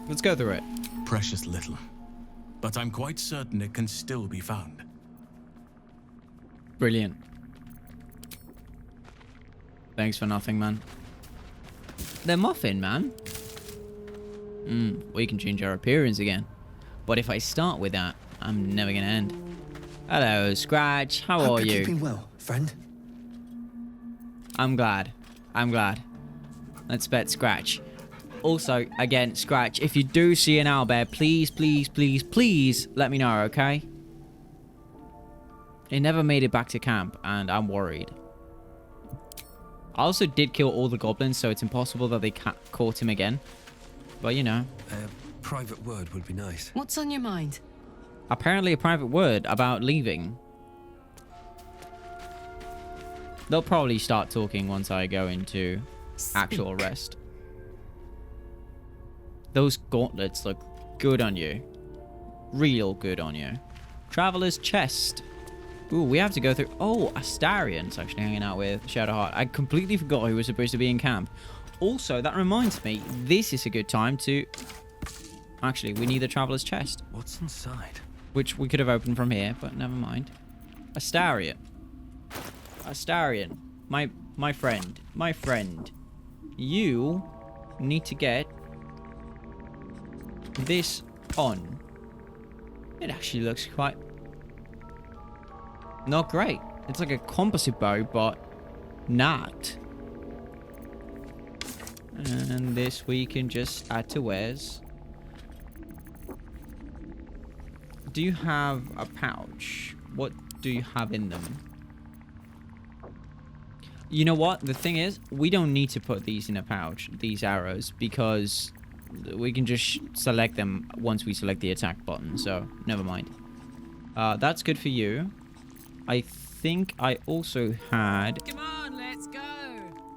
Speaker 1: Let's go through it.
Speaker 2: Precious little. But I'm quite certain it can still be found.
Speaker 1: Brilliant. Thanks for nothing, man. They're muffin, man. We can change our appearance again. But if I start with that, I'm never gonna end. Hello, Scratch. How are you?
Speaker 10: Keeping well, friend.
Speaker 1: I'm glad. Let's bet Scratch. Also, again, Scratch, if you do see an owlbear, please let me know, okay? It never made it back to camp, and I'm worried. I also did kill all the goblins, so it's impossible that they caught him again. But, you know.
Speaker 10: A private word would be nice.
Speaker 4: What's on your mind?
Speaker 1: Apparently a private word about leaving. They'll probably start talking once I go into actual rest. Those gauntlets look good on you. Real good on you. Traveler's chest. Ooh, we have to go through... Oh, Astarion's actually hanging out with Shadowheart. I completely forgot he was supposed to be in camp. Also, that reminds me, this is a good time to... Actually, we need the Traveler's chest.
Speaker 10: What's inside?
Speaker 1: Which we could have opened from here, but never mind. Astarion. Astarion. My friend. My friend. You need to get this on. It actually looks quite... not great. It's like a composite bow, but not. And this we can just add to wares. Do you have a pouch? What do you have in them? You know what? The thing is, we don't need to put these in a pouch, these arrows, because we can just select them once we select the attack button, so never mind. That's good for you. I think I also had...
Speaker 4: Come on, let's go.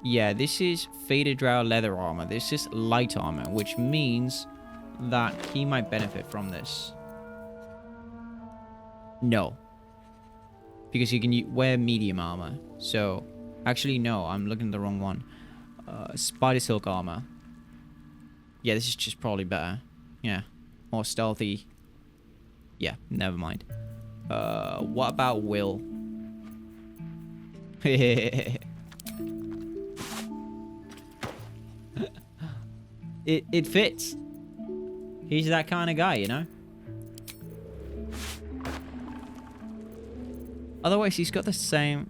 Speaker 1: Yeah, this is Faded Drow leather armor. This is light armor, which means that he might benefit from this. No. Because you can wear medium armor. So, actually, no. I'm looking at the wrong one. Spider silk armor. Yeah, this is just probably better. Yeah. More stealthy. Yeah, never mind. What about Will? It fits. He's that kind of guy, you know? Otherwise, he's got the same...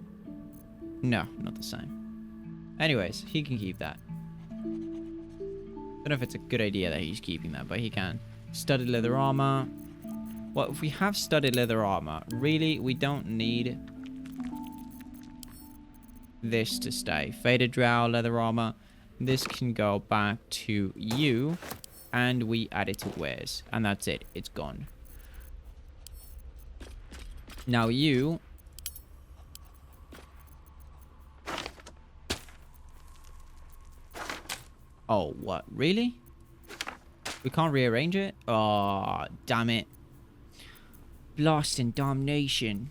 Speaker 1: No, not the same. Anyways, he can keep that. Don't know if it's a good idea that he's keeping that, but he can. Studded leather armor. Well, if we have studded leather armor, really, we don't need this to stay. Faded Drow leather armor. This can go back to you, and we add it to wares. And that's it. It's gone. Now you... Oh, what? Really? We can't rearrange it? Oh, damn it. Blast and damnation.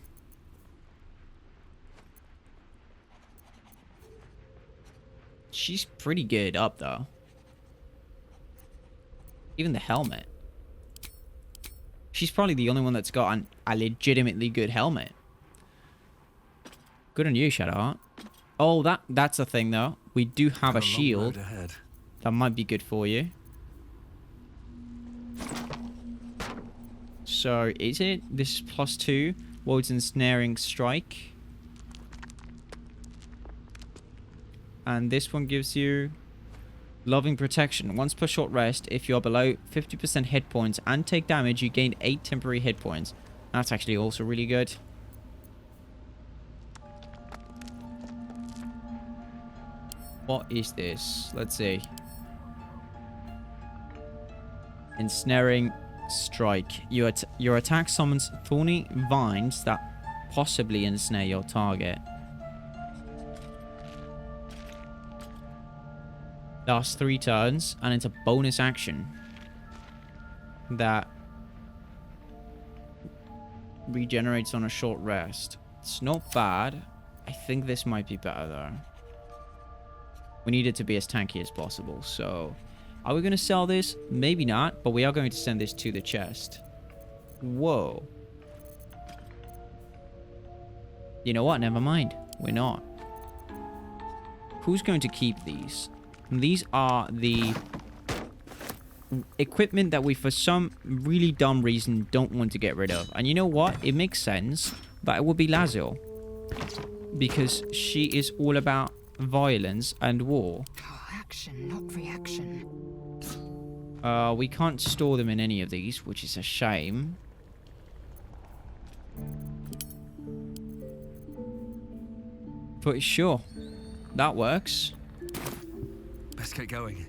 Speaker 1: She's pretty good up, though. Even the helmet. She's probably the only one that's got a legitimately good helmet. Good on you, Shadowheart. Oh, that's a thing, though. We do have a shield. That might be good for you. So, is it? This is +2. Wounds Ensnaring Strike. And this one gives you Loving Protection. Once per short rest, if you're below 50% hit points and take damage, you gain 8 temporary hit points. That's actually also really good. What is this? Let's see. Ensnaring Strike. Your attack summons thorny vines that possibly ensnare your target. Lasts 3 turns, and it's a bonus action that regenerates on a short rest. It's not bad. I think this might be better, though. We need it to be as tanky as possible, so... Are we going to sell this? Maybe not, but we are going to send this to the chest. Whoa. You know what? Never mind. We're not. Who's going to keep these? These are the equipment that we, for some really dumb reason, don't want to get rid of. And you know what? It makes sense that it would be Lasil. Because she is all about violence and war.
Speaker 5: Action, not reaction.
Speaker 1: We can't store them in any of these, which is a shame. Pretty sure. That works.
Speaker 10: Best get going.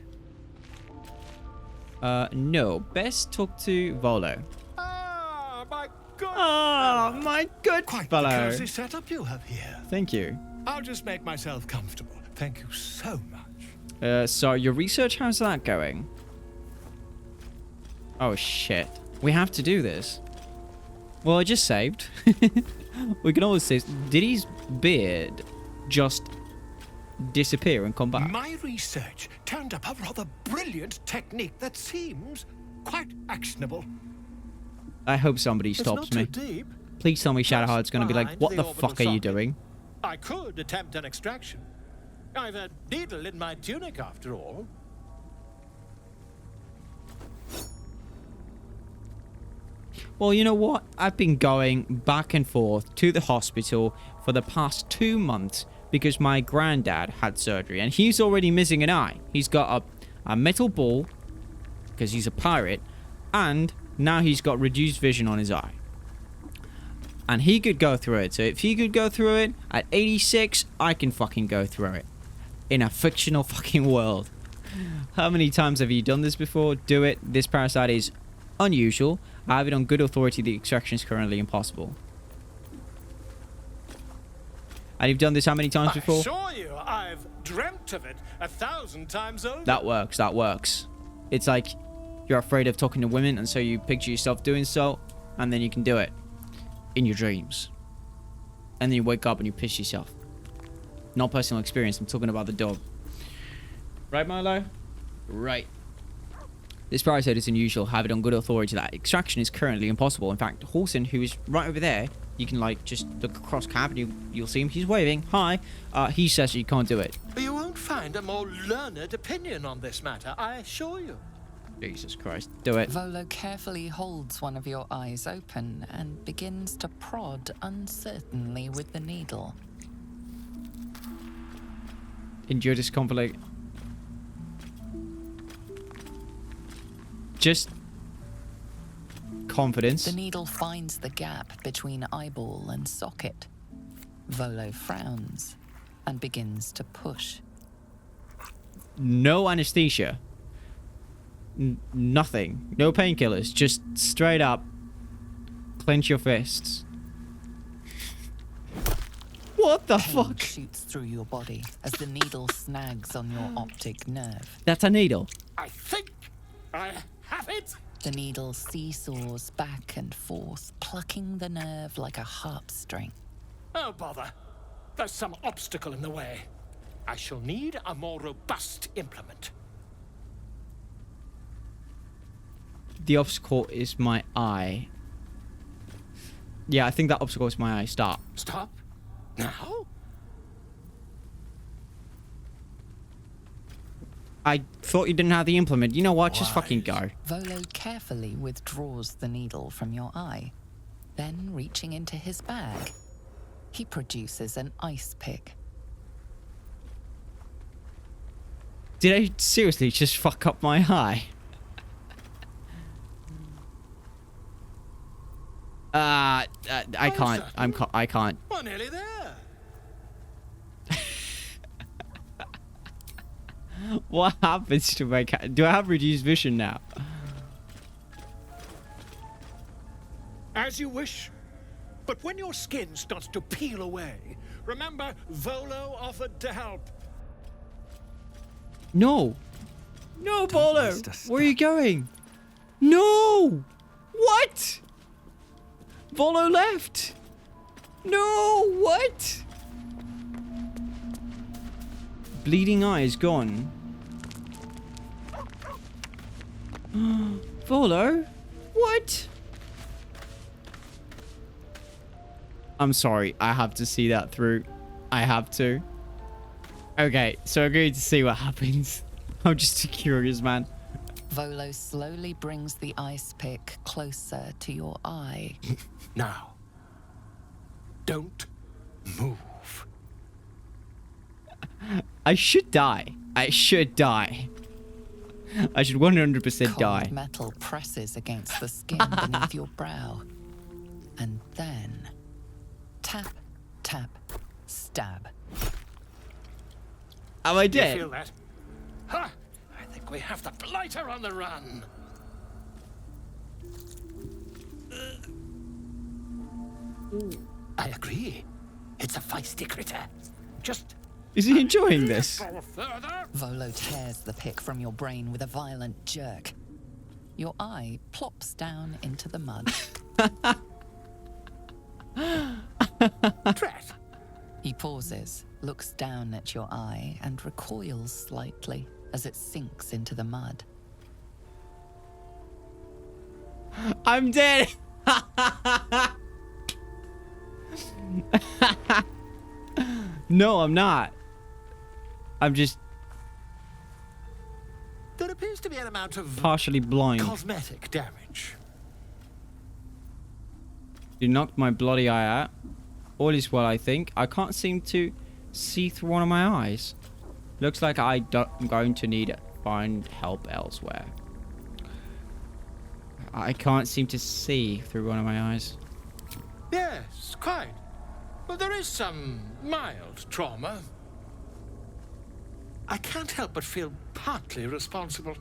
Speaker 1: No. Best talk to Volo.
Speaker 7: Ah, my good.
Speaker 1: Oh, my good
Speaker 7: Quite
Speaker 1: fellow.
Speaker 7: the cozy setup you have here.
Speaker 1: Thank you.
Speaker 7: I'll just make myself comfortable. Thank you so much.
Speaker 1: So your research, how's that going? Oh shit. We have to do this. Well, I just saved. We can always say, did his beard just disappear and come back?
Speaker 7: My research turned up a rather brilliant technique that seems quite actionable.
Speaker 1: I hope somebody
Speaker 7: It's
Speaker 1: stops
Speaker 7: not
Speaker 1: me.
Speaker 7: too deep.
Speaker 1: Please tell me
Speaker 7: Just
Speaker 1: Shadowheart's going to be like,
Speaker 7: behind
Speaker 1: what
Speaker 7: the
Speaker 1: the
Speaker 7: orbital
Speaker 1: fuck are you
Speaker 7: socket.
Speaker 1: doing?
Speaker 7: I could attempt an extraction. I've a needle in my tunic, after all.
Speaker 1: Well, you know what? I've been going back and forth to the hospital for the past 2 months because my granddad had surgery and he's already missing an eye. He's got a metal ball because he's a pirate, and now he's got reduced vision on his eye. And he could go through it. So if he could go through it at 86, I can fucking go through it. In a fictional fucking world. How many times have you done this before? Do it. This parasite is unusual. I have it on good authority. The extraction is currently impossible. And you've done this how many times before?
Speaker 7: I assure you, I've dreamt of it 1,000 times over.
Speaker 1: That works. That works. It's like you're afraid of talking to women, and so you picture yourself doing so, and then you can do it in your dreams. And then you wake up and you piss yourself. Not personal experience. I'm talking about the dog. Right, Milo? Right. This parasite is unusual. Have it on good authority that extraction is currently impossible. In fact, Halsin, who is right over there, you can like just look across cap and you'll see him. He's waving. Hi. He says you can't do it.
Speaker 7: You won't find a more learned opinion on this matter, I assure you.
Speaker 1: Jesus Christ. Do it.
Speaker 8: Volo carefully holds one of your eyes open and begins to prod uncertainly with the needle.
Speaker 1: Endure discomfort. Just confidence.
Speaker 8: The needle finds the gap between eyeball and socket. Volo frowns and begins to push.
Speaker 1: No anesthesia. Nothing. No painkillers. Just straight up clench your fists. What the
Speaker 8: Pain
Speaker 1: fuck?
Speaker 8: shoots through your body as the needle snags on your optic nerve.
Speaker 1: That's a needle.
Speaker 7: I think I have it.
Speaker 8: The needle seesaws back and forth, plucking the nerve like a harp string.
Speaker 7: Oh, bother. There's some obstacle in the way. I shall need a more robust implement.
Speaker 1: The obstacle is my eye. Yeah, I think that obstacle is my eye. Stop.
Speaker 7: Stop? Now?
Speaker 1: I thought you didn't have the implement. You know what? Just fucking go.
Speaker 8: Volo carefully withdraws the needle from your eye. Then, reaching into his bag, he produces an ice pick.
Speaker 1: Did I seriously just fuck up my eye? I can't. I can't.
Speaker 7: We're nearly there.
Speaker 1: What happens to my cat? Do I have reduced vision now?
Speaker 7: As you wish. But when your skin starts to peel away, remember Volo offered to help.
Speaker 1: No. No, Volo.
Speaker 10: waste a
Speaker 1: Where are you going? No. What? Volo left. No. What? Bleeding eye is gone. Volo? What? I'm sorry. I have to see that through. I have to. Okay, so I'm going to see what happens. I'm just a curious man.
Speaker 8: Volo slowly brings the ice pick closer to your eye.
Speaker 7: Now, don't move.
Speaker 1: I should die. I should die. I should 100% die.
Speaker 8: Cold metal presses against the skin beneath your brow. And then... tap, tap, stab.
Speaker 1: Am I
Speaker 7: You
Speaker 1: dead?
Speaker 7: feel that? Ha! I think we have the blighter on the run. I agree. It's a feisty critter. Just
Speaker 1: Is he enjoying this?
Speaker 7: go further.
Speaker 8: Volo tears the pick from your brain with a violent jerk. Your eye plops down into the mud.
Speaker 7: Drat.
Speaker 8: He pauses, looks down at your eye, and recoils slightly as it sinks into the mud.
Speaker 1: I'm dead. No, I'm not. I'm just
Speaker 7: There appears to be an amount of
Speaker 1: partially blind.
Speaker 7: cosmetic damage.
Speaker 1: You knocked my bloody eye out. All is well, I think. I can't seem to see through one of my eyes. Looks like I'm going to need to find help elsewhere. I can't seem to see through one of my eyes.
Speaker 7: Yes, quite. But there is some mild trauma. I can't help but feel partly responsible.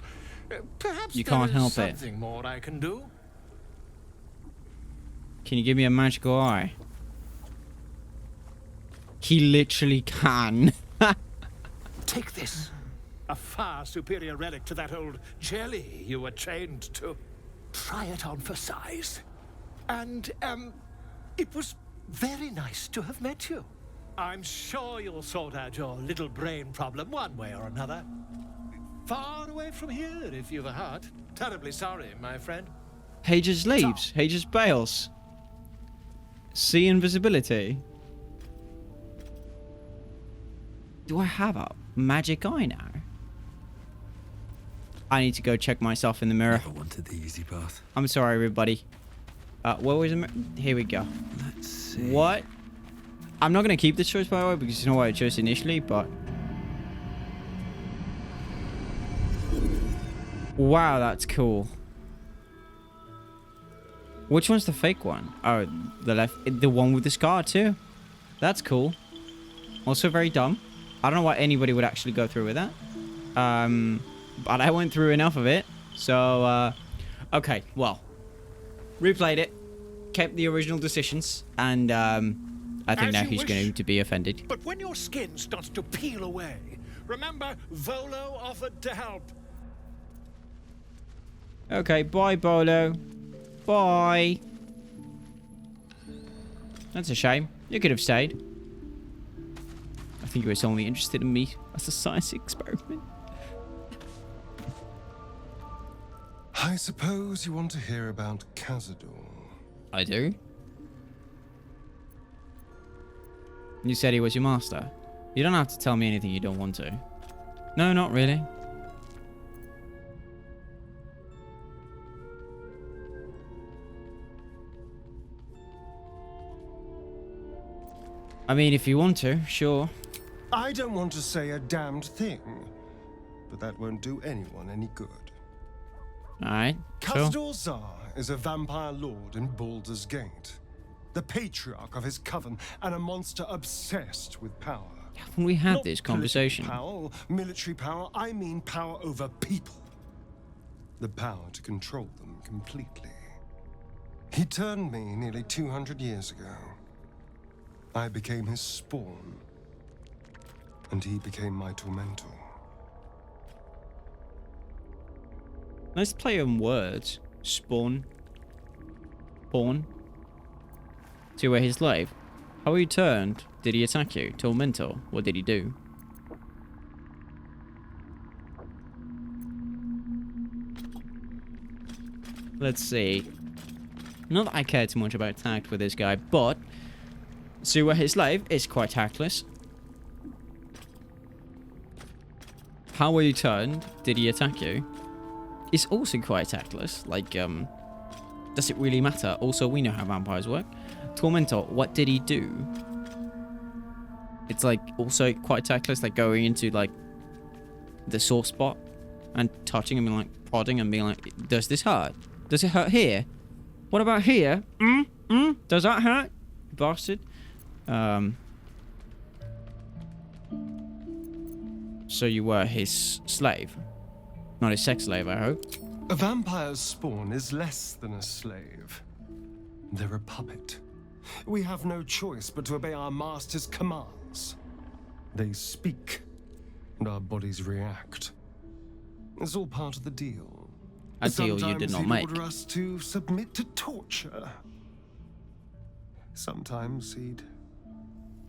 Speaker 7: Perhaps
Speaker 1: You
Speaker 7: there
Speaker 1: can't
Speaker 7: is
Speaker 1: help it.
Speaker 7: something more I can do.
Speaker 1: Can you give me a magical eye? He literally can.
Speaker 7: Take this. A far superior relic to that old jelly you were chained to. Try it on for size. And, it was very nice to have met you. I'm sure you'll sort out your little brain problem one way or another. Far away from here, if you've a heart. Terribly sorry, my friend.
Speaker 1: He just leaves. He just bails. See invisibility. Do I have a magic eye now? I need to go check myself in the mirror.
Speaker 10: Never wanted the easy path.
Speaker 1: I'm sorry, everybody. Where was it? Here we go.
Speaker 10: Let's see.
Speaker 1: What? I'm not going to keep this choice, by the way, because you know what I chose initially, but... Wow, that's cool. Which one's the fake one? Oh, the left... The one with the scar, too. That's cool. Also very dumb. I don't know why anybody would actually go through with that. But I went through enough of it. So, okay, well. Replayed it. Kept the original decisions. And, I think
Speaker 7: As
Speaker 1: now
Speaker 7: you
Speaker 1: he's
Speaker 7: wish.
Speaker 1: going to be offended.
Speaker 7: But when your skin starts to peel away, remember Volo offered to help.
Speaker 1: Okay, bye, Bolo. Bye. That's a shame. You could have stayed. I think he was only interested in me as a science experiment.
Speaker 11: I suppose you want to hear about Cazador.
Speaker 1: I do. You said he was your master. You don't have to tell me anything you don't want to. No, not really. I mean, if you want to, sure.
Speaker 11: I don't want to say a damned thing, but that won't do anyone any good.
Speaker 1: Alright, sure.
Speaker 11: Cazador Zar is a vampire lord in Baldur's Gate, the patriarch of his coven, and a monster obsessed with power.
Speaker 1: Haven't we had
Speaker 11: Not
Speaker 1: this
Speaker 11: political
Speaker 1: conversation?
Speaker 11: Power, military power, I mean power over people. The power to control them completely. He turned me nearly 200 years ago. I became his spawn, and he became my tormentor.
Speaker 1: Let's play on words. Spawn. Pawn. So you were his slave. How were you turned? Did he attack you? Tormentor? What did he do? Let's see. Not that I care too much about tact with this guy, but... So you were his slave is quite tactless. How were you turned? Did he attack you? It's also quite tactless. Like, does it really matter? Also, we know how vampires work. Tormentor, what did he do? It's like also quite tactless, like going into like the sore spot and touching and being like prodding and being like, does this hurt? Does it hurt here? What about here? Does that hurt? Bastard. So you were his slave? Not his sex slave, I hope.
Speaker 11: A vampire's spawn is less than a slave. They're a puppet. We have no choice but to obey our master's commands. They speak, and our bodies react. It's all part of the deal.
Speaker 1: A deal you did not
Speaker 11: Sometimes
Speaker 1: make.
Speaker 11: he'd order us to submit to torture. Sometimes he'd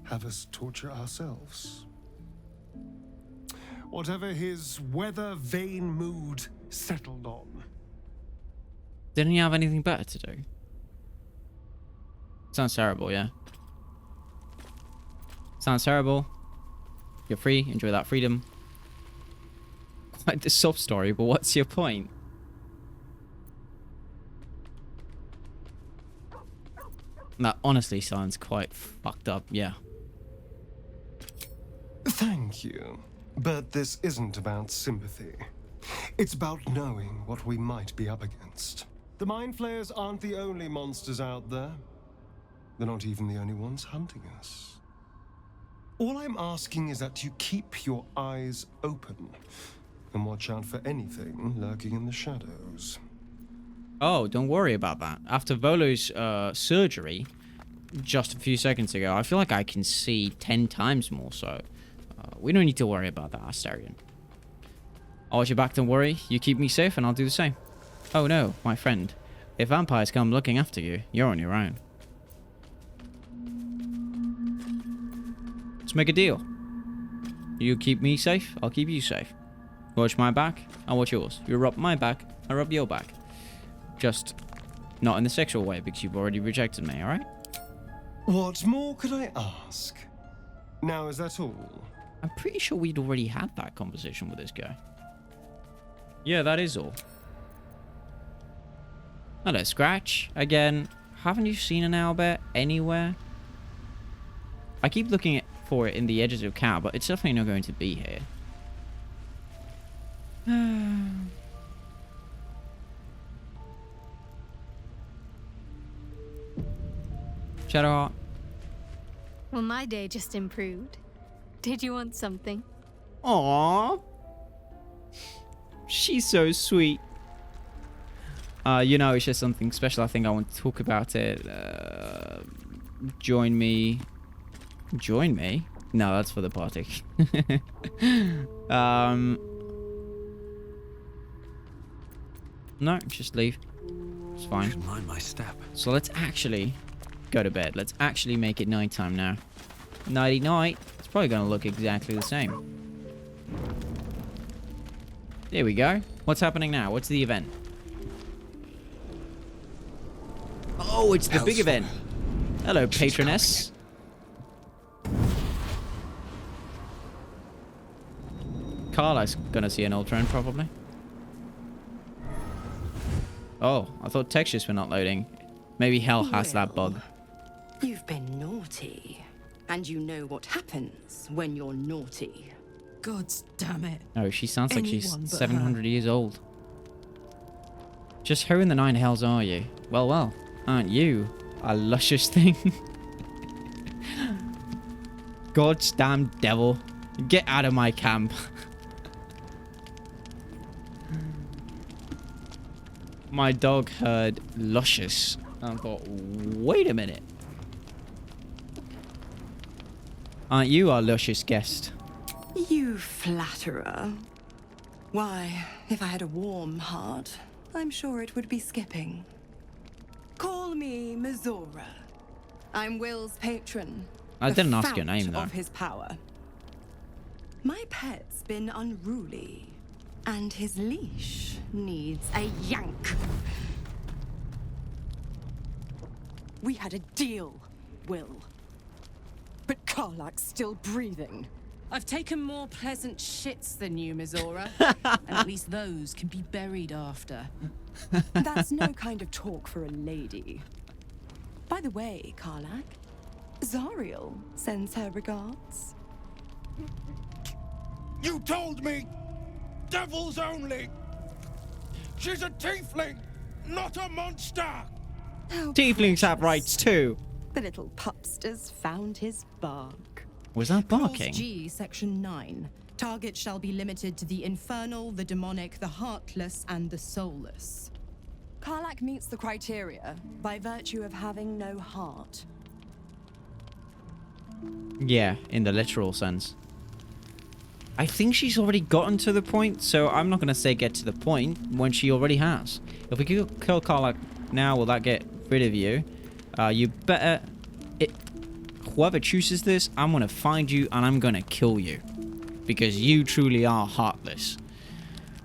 Speaker 11: have us torture ourselves. Whatever his weather-vane mood settled on.
Speaker 1: Didn't he have anything better to do? Sounds terrible, yeah. Sounds terrible. You're free. Enjoy that freedom. Quite the sob story, but what's your point? That honestly sounds quite fucked up, yeah.
Speaker 11: Thank you. But this isn't about sympathy. It's about knowing what we might be up against. The Mind Flayers aren't the only monsters out there. They're not even the only ones hunting us. All I'm asking is that you keep your eyes open and watch out for anything lurking in the shadows.
Speaker 1: Oh, don't worry about that. After Volo's surgery, just a few seconds ago, I feel like I can see 10 times more, so we don't need to worry about that, Astarion. I'll watch your back, don't worry. You keep me safe and I'll do the same. Oh no, my friend. If vampires come looking after you, you're on your own. Let's make a deal. You keep me safe, I'll keep you safe. Watch my back, I'll watch yours. You rub my back, I rub your back. Just not in the sexual way because you've already rejected me, alright?
Speaker 11: What more could I ask? Now, is that all?
Speaker 1: I'm pretty sure we'd already had that conversation with this guy. Yeah, that is all. Hello, Scratch. Again, haven't you seen an owlbear anywhere? I keep looking for it in the edges of Cal, but it's definitely not going to be here. Shadowheart.
Speaker 12: Well, my day just improved. Did you want something?
Speaker 1: Aww. She's so sweet. You know, it's just something special. I think I want to talk about it. Join me. Join me? No, that's for the party. No, just leave. It's fine.
Speaker 10: Should mind my step.
Speaker 1: So let's actually go to bed. Let's actually make it nighttime now. Nighty night. It's probably going to look exactly the same. There we go. What's happening now? What's the event? Oh, it's the big event. Hello, patroness. Carla's gonna see an old friend, probably. Oh, I thought textures were not loading. Maybe hell has that bug.
Speaker 13: You've been naughty. And you know what happens when you're naughty.
Speaker 4: Gods damn it.
Speaker 1: Oh, she sounds like she's
Speaker 4: Anyone but
Speaker 1: 700 years old. Just who in the nine hells are you? Well, well, aren't you a luscious thing? God's damn devil. Get out of my camp. My dog heard luscious and thought, wait a minute. Aren't you our luscious guest?
Speaker 13: You flatterer. Why, if I had a warm heart, I'm sure it would be skipping. Call me Mizora. I'm Will's patron.
Speaker 1: I didn't
Speaker 13: the
Speaker 1: ask your name,
Speaker 13: fount
Speaker 1: though.
Speaker 13: Of his power. My pet's been unruly, and his leash needs a yank. We had a deal, Will. But Karlach's still breathing.
Speaker 14: I've taken more pleasant shits than you, Mizora. And at least those can be buried after.
Speaker 13: That's no kind of talk for a lady. By the way, Karlach, Zariel sends her regards.
Speaker 7: You told me! Devils only! She's a tiefling, not a monster!
Speaker 13: How
Speaker 1: Tieflings have rights too.
Speaker 13: The little pupster's found his bark.
Speaker 1: Was that barking?
Speaker 14: Clause G, section 9.
Speaker 13: Targets shall be limited to the infernal, the demonic, the heartless, and the soulless. Karlach meets the criteria by virtue of having no heart.
Speaker 1: Yeah, in the literal sense. I think she's already gotten to the point, so I'm not going to say get to the point when she already has. If we could kill Karlach now, will that get rid of you? You better... Whoever chooses this, I'm going to find you and I'm going to kill you. Because you truly are heartless.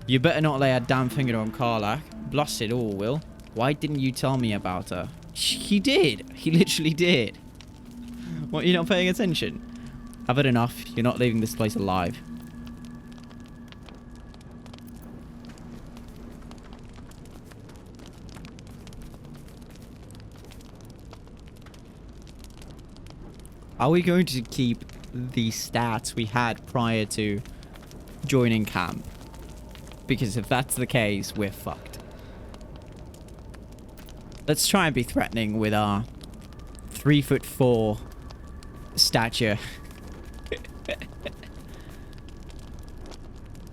Speaker 1: You better not lay a damn finger on Karlach. Blast it all, Will. Why didn't you tell me about her? He did. He literally did. What, you're not paying attention? I've had enough. You're not leaving this place alive. Are we going to keep the stats we had prior to joining camp? Because if that's the case, we're fucked. Let's try and be threatening with our 3'4" stature.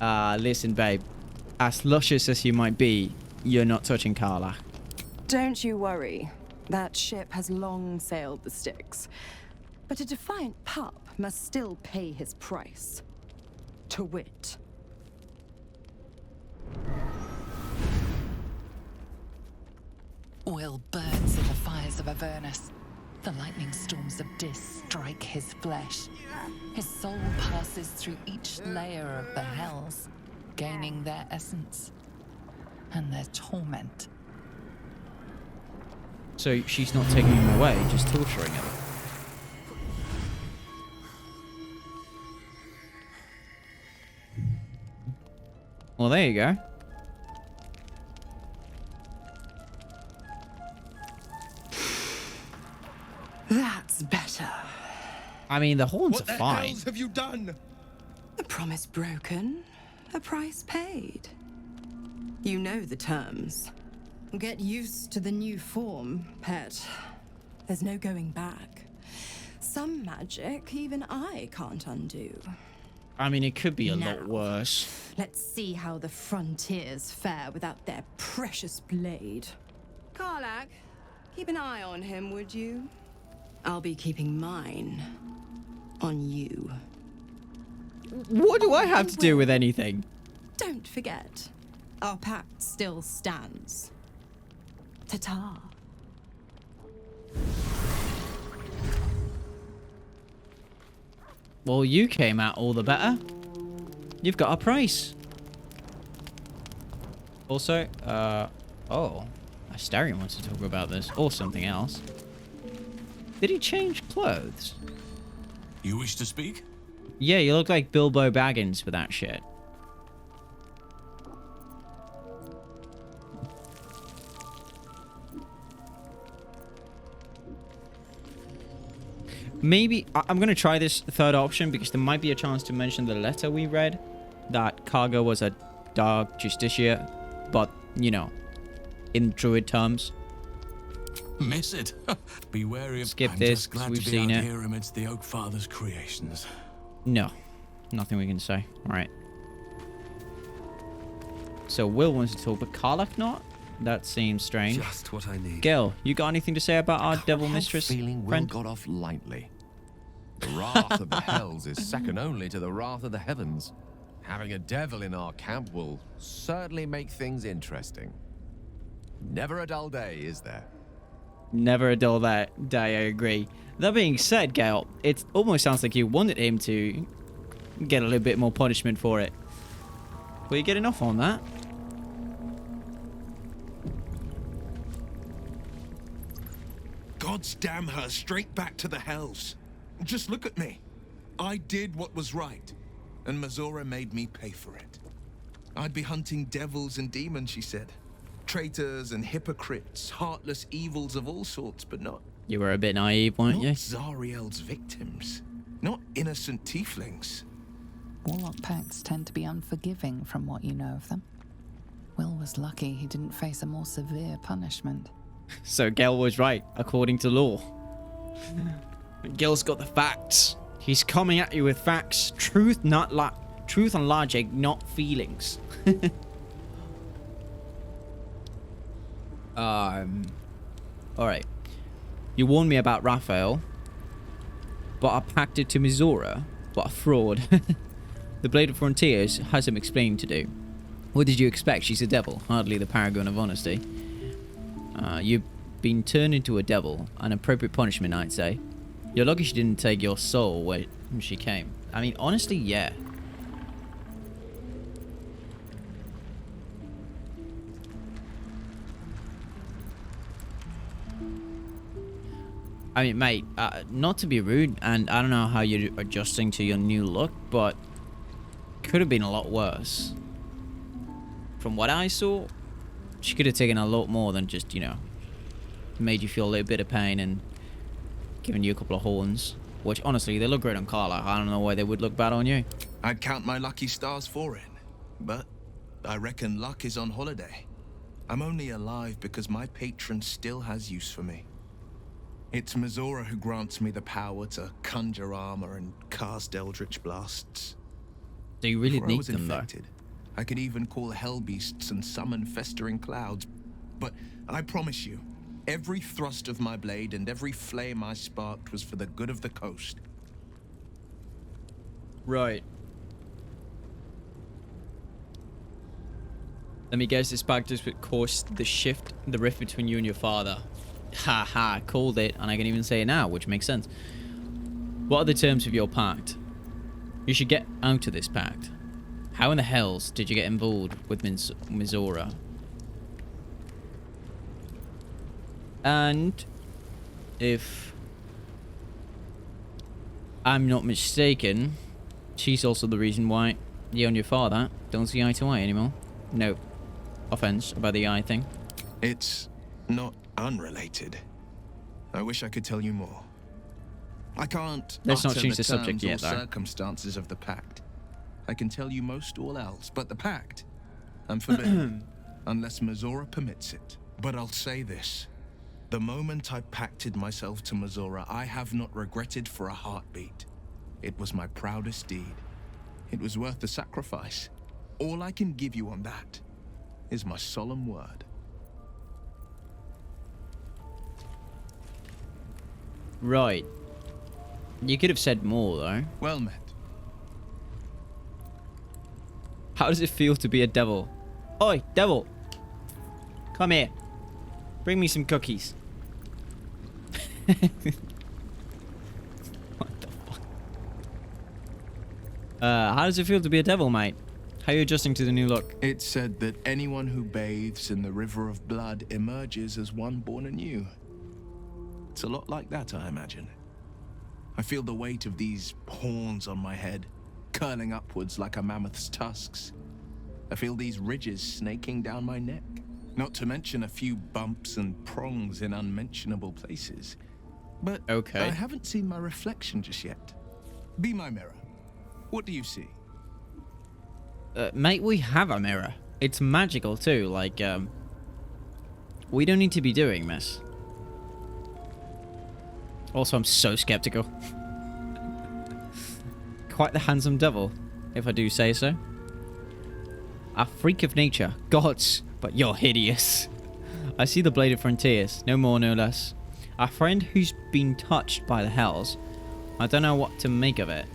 Speaker 1: Listen, babe. As luscious as you might be, you're not touching Karlach.
Speaker 13: Don't you worry. That ship has long sailed the Styx. But a defiant pup must still pay his price. To wit.
Speaker 8: Will burns in the fires of Avernus. The lightning storms of Dis strike his flesh. His soul passes through each layer of the hells, gaining their essence and their torment.
Speaker 1: So she's not taking him away, just torturing him. Well, there you go.
Speaker 13: That's better.
Speaker 1: I mean, the horns
Speaker 9: What
Speaker 1: are
Speaker 9: the
Speaker 1: fine.
Speaker 9: hells have you done?
Speaker 13: A promise broken, a price paid. You know the terms. Get used to the new form, pet. There's no going back. Some magic even I can't undo.
Speaker 1: I mean, it could be a
Speaker 13: Now,
Speaker 1: lot worse.
Speaker 13: Let's see how the frontiers fare without their precious blade. Karlach, keep an eye on him, would you? I'll be keeping mine on you.
Speaker 1: What do I have to do with anything?
Speaker 13: Don't forget, our pact still stands. Ta-ta.
Speaker 1: Well, you came out all the better. You've got a price. Also, oh, Astarion wants to talk about this, or something else. Did he change clothes?
Speaker 2: You wish to speak?
Speaker 1: Yeah, you look like Bilbo Baggins with that shit. Maybe I'm going to try this third option because there might be a chance to mention the letter we read that Kagha was a dark justiciar, but, you know, in druid terms.
Speaker 2: Miss it. Be wary of...
Speaker 1: Skip
Speaker 2: I'm
Speaker 1: this,
Speaker 2: just glad
Speaker 1: we've
Speaker 2: to be
Speaker 1: seen
Speaker 2: out
Speaker 1: it.
Speaker 2: here amidst the Oak Father's creations.
Speaker 1: No, nothing we can say. All right. So Will wants to talk, but Karlach not? That seems strange.
Speaker 10: Just what I need.
Speaker 1: Gil, you got anything to say about our devil mistress
Speaker 3: Feeling Will
Speaker 1: friend?
Speaker 3: got off lightly. The wrath of the hells is second only to the wrath of the heavens. Having a devil in our camp will certainly make things interesting. Never a dull day, is there?
Speaker 1: Never a dull day, I agree. That being said, Gale, it almost sounds like you wanted him to get a little bit more punishment for it. Will you get enough on that?
Speaker 9: God's damn her straight back to the hells. Just look at me. I did what was right, and Mizora made me pay for it. I'd be hunting devils and demons, she said. Traitors and hypocrites, heartless evils of all sorts, but not...
Speaker 1: You were a bit naive, weren't you?
Speaker 9: Not Zariel's victims. Not innocent tieflings.
Speaker 8: Warlock pacts tend to be unforgiving from what you know of them. Will was lucky he didn't face a more severe punishment.
Speaker 1: So Gale was right, according to law. Gil's got the facts. He's coming at you with facts. Truth, not Truth and logic, not feelings. Alright. You warned me about Raphael, but I packed it to Mizora. What a fraud. The Blade of Frontiers has some explaining to do. What did you expect? She's a devil, hardly the paragon of honesty. You've been turned into a devil. An appropriate punishment, I'd say. You're lucky she didn't take your soul when she came. I mean, honestly, yeah. I mean, mate, not to be rude, and I don't know how you're adjusting to your new look, but could have been a lot worse. From what I saw, she could have taken a lot more than just, you know, made you feel a little bit of pain and given you a couple of horns. Which, honestly, they look great on Carla. I don't know why they would look bad on you.
Speaker 9: I'd count my lucky stars for it, but I reckon luck is on holiday. I'm only alive because my patron still has use for me. It's Mizora who grants me the power to conjure armor and cast eldritch blasts.
Speaker 1: Do you really
Speaker 9: Before
Speaker 1: need
Speaker 9: I was
Speaker 1: them,
Speaker 9: infected, I could even call hell beasts and summon festering clouds. But I promise you, every thrust of my blade and every flame I sparked was for the good of the coast.
Speaker 1: Right. Let me guess, this pact is what caused the rift between you and your father. Ha ha, called it, and I can even say it now, which makes sense. What are the terms of your pact? You should get out of this pact. How in the hells did you get involved with Mizora? And if I'm not mistaken, she's also the reason why you and your father don't see eye to eye anymore. No offense about the eye thing.
Speaker 9: It's not unrelated. I wish I could tell you more. I can't.
Speaker 1: Let's not
Speaker 9: utter
Speaker 1: change the subject
Speaker 9: terms
Speaker 1: yet,
Speaker 9: or
Speaker 1: though.
Speaker 9: Circumstances of the pact. I can tell you most all else, but the pact, I'm forbidden, unless Mizora permits it. But I'll say this. The moment I pacted myself to Mizora, I have not regretted for a heartbeat. It was my proudest deed. It was worth the sacrifice. All I can give you on that is my solemn word.
Speaker 1: Right. You could have said more, though.
Speaker 9: Well met.
Speaker 1: How does it feel to be a devil? Oi, devil! Come here. Bring me some cookies. What the fuck? How does it feel to be a devil, mate? How are you adjusting to the new look?
Speaker 9: It's said that anyone who bathes in the river of blood emerges as one born anew. It's a lot like that, I imagine. I feel the weight of these horns on my head, curling upwards like a mammoth's tusks. I feel these ridges snaking down my neck. Not to mention a few bumps and prongs in unmentionable places. But
Speaker 1: okay.
Speaker 9: I haven't seen my reflection just yet. Be my mirror. What do you see?
Speaker 1: Mate, we have a mirror. It's magical too, like, we don't need to be doing this. Also, I'm so skeptical. Quite the handsome devil, if I do say so. A freak of nature. Gods, but you're hideous. I see the Blade of Frontiers, no more, no less. A friend who's been touched by the hells. I don't know what to make of it.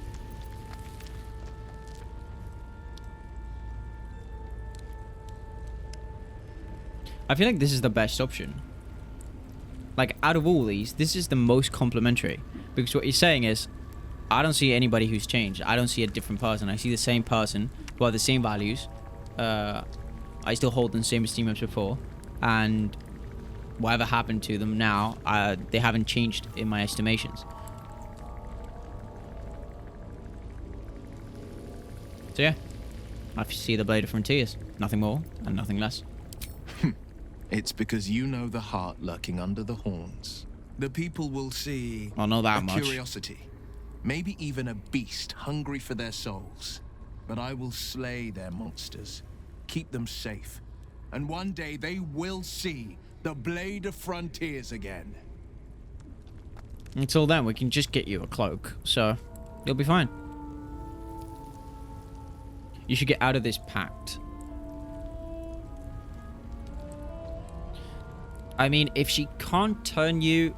Speaker 1: I feel like this is the best option. Like, out of all these, this is the most complimentary. Because what you're saying is, I don't see anybody who's changed. I don't see a different person. I see the same person who have the same values. I still hold the same esteem as before. And whatever happened to them now, they haven't changed in my estimations. So yeah, I see the Blade of Frontiers. Nothing more and nothing less.
Speaker 9: It's because you know the heart lurking under the horns. The people will see
Speaker 1: I'll know that much.
Speaker 9: Curiosity. Maybe even a beast hungry for their souls. But I will slay their monsters. Keep them safe. And one day they will see the Blade of Frontiers again.
Speaker 1: Until then, we can just get you a cloak. So, you'll be fine. You should get out of this pact. I mean, if she can't turn you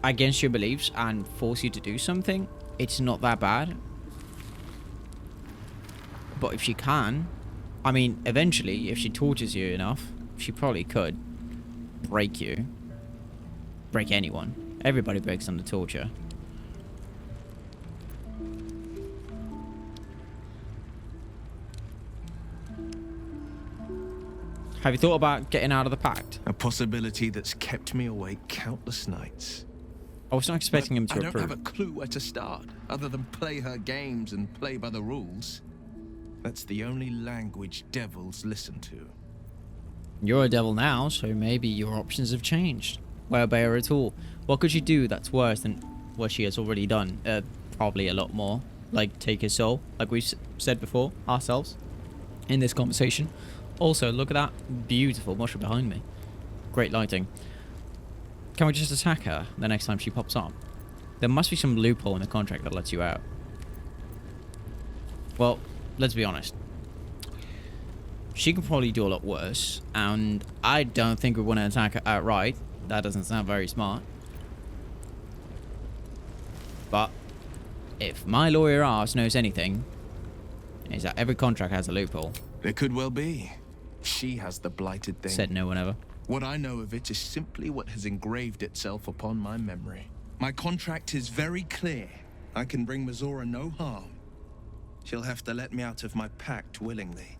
Speaker 1: against your beliefs and force you to do something, it's not that bad. But if she can, I mean, eventually, if she tortures you enough, she probably could break you. Break anyone. Everybody breaks under torture. Have you thought about getting out of the pact?
Speaker 9: A possibility that's kept me awake countless nights.
Speaker 1: I was not expecting him to
Speaker 9: I
Speaker 1: approve.
Speaker 9: don't have a clue where to start, other than play her games and play by the rules. That's the only language devils listen to.
Speaker 1: You're a devil now, so maybe your options have changed. Well, bear at all. What could you do that's worse than what she has already done? Probably a lot more. Like take his soul, like we've said before, ourselves, in this conversation. Also, look at that beautiful mushroom behind me. Great lighting. Can we just attack her the next time she pops up? There must be some loophole in the contract that lets you out. Well, let's be honest. She can probably do a lot worse, and I don't think we want to attack her outright. That doesn't sound very smart. But if my lawyer ass knows anything, is that every contract has a loophole.
Speaker 9: There could well be. She has the blighted thing.
Speaker 1: Said no one ever.
Speaker 9: What I know of it is simply what has engraved itself upon my memory. My contract is very clear. I can bring Mizora no harm. She'll have to let me out of my pact willingly.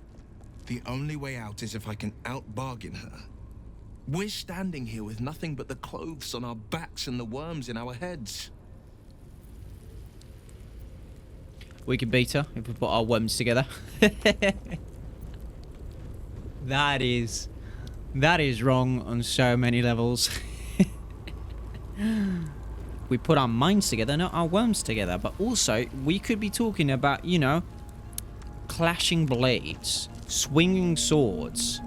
Speaker 9: The only way out is if I can out-bargain her. We're standing here with nothing but the clothes on our backs and the worms in our heads.
Speaker 1: We can beat her if we put our worms together. That is wrong on so many levels. We put our minds together, not our worms together. But also, we could be talking about, you know, clashing blades, swinging swords.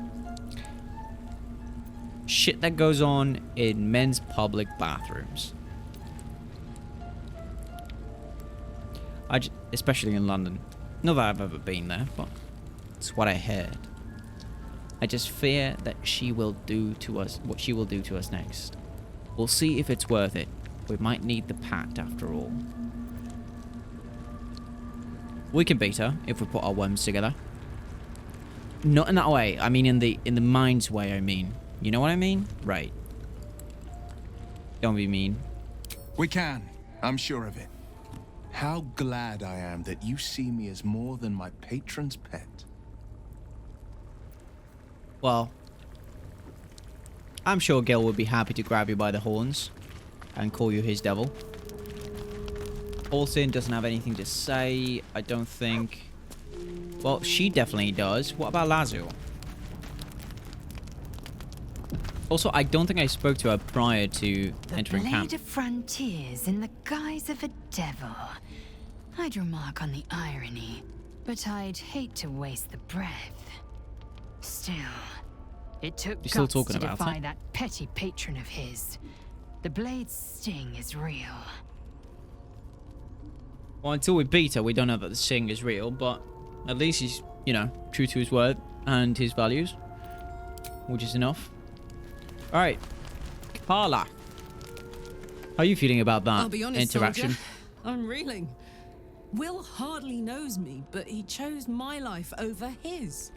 Speaker 1: Shit that goes on in men's public bathrooms. Especially in London. Not that I've ever been there, but it's what I heard. I just fear that she will do to us what she will do to us next. We'll see if it's worth it. We might need the pact after all. We can beat her if we put our worms together. Not in that way. I mean in the mind's way, I mean. You know what I mean? Right. Don't be mean.
Speaker 9: We can. I'm sure of it. How glad I am that you see me as more than my patron's pet.
Speaker 1: Well, I'm sure Gil would be happy to grab you by the horns and call you his devil. Alcyn doesn't have anything to say, I don't think. Well, she definitely does. What about Lazul? Also, I don't think I spoke to her prior to entering camp.
Speaker 5: Blade of frontiers in the guise of a devil. I'd remark on the irony, but I'd hate to waste the breath. Still, it took
Speaker 1: You're still
Speaker 5: guts
Speaker 1: talking
Speaker 5: to
Speaker 1: about
Speaker 5: defy
Speaker 1: it?
Speaker 5: that petty patron of his. The blade's sting is real.
Speaker 1: Well, until we beat her, we don't know that the sting is real, but at least he's, you know, true to his word and his values, which is enough. Alright, Karlach. How are you feeling about that
Speaker 14: I'll be honest,
Speaker 1: interaction?
Speaker 14: soldier, I'm reeling. Will hardly knows me, but he chose my life over his.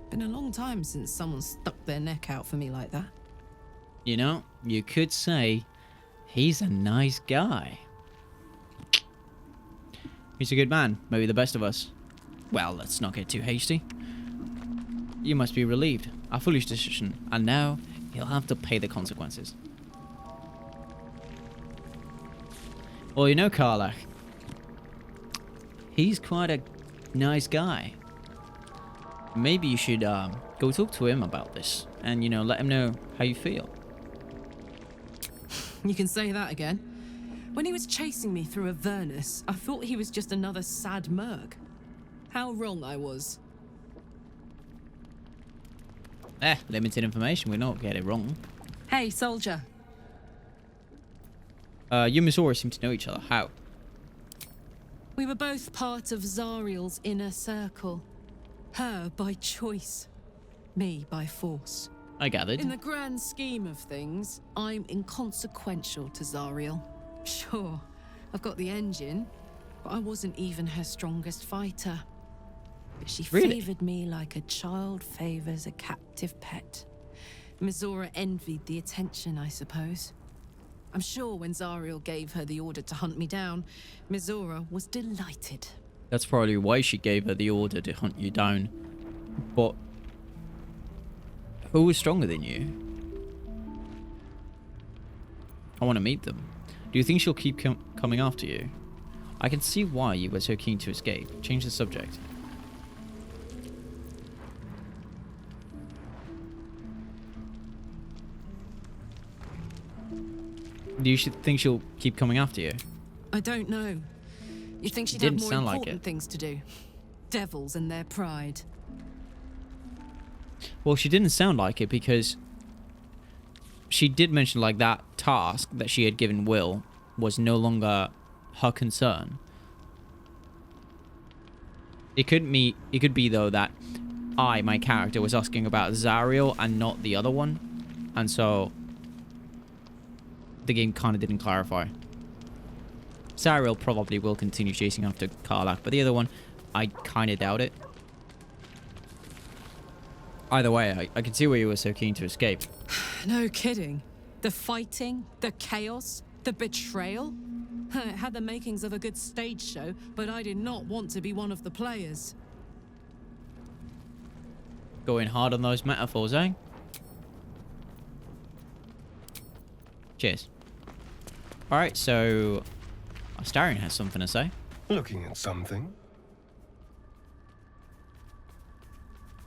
Speaker 14: Been a long time since someone stuck their neck out for me like that.
Speaker 1: You know, you could say he's a nice guy. He's a good man, maybe the best of us. Well, let's not get too hasty. You must be relieved. A foolish decision, and now he'll have to pay the consequences. Well, you know, Karlach, he's quite a nice guy. Maybe you should go talk to him about this and, you know, let him know how you feel.
Speaker 14: You can say that again. When he was chasing me through Avernus, I thought he was just another sad merc. How wrong I was.
Speaker 1: Limited information, we don't get it wrong.
Speaker 14: Hey, soldier.
Speaker 1: You and Mizora seem to know each other. How?
Speaker 14: We were both part of Zariel's inner circle. Her by choice, me by force.
Speaker 1: I gathered.
Speaker 14: In the grand scheme of things, I'm inconsequential to Zariel. Sure, I've got the engine, but I wasn't even her strongest fighter. But she favored me like a child favors a captive pet. Mizora envied the attention, I suppose. I'm sure when Zariel gave her the order to hunt me down, Mizora was delighted.
Speaker 1: That's probably why she gave her the order to hunt you down. But who was stronger than you? I want to meet them. Do you think she'll keep coming after you? I can see why you were so keen to escape. Change the subject. Do you think she'll keep coming after you?
Speaker 14: I don't know. You think she'd have more important things to do? Devils and their pride.
Speaker 1: Well, she didn't sound like it because she did mention like that task that she had given Will was no longer her concern. It could be though that my character, was asking about Zariel and not the other one, and so the game kind of didn't clarify. Zariel probably will continue chasing after Karlach, but the other one, I kind of doubt it. Either way, I can see why you were so keen to escape.
Speaker 14: No kidding. The fighting, the chaos, the betrayal. It had the makings of a good stage show, but I did not want to be one of the players.
Speaker 1: Going hard on those metaphors, eh? Cheers. Alright, so Astarion has something to say.
Speaker 11: Looking at something?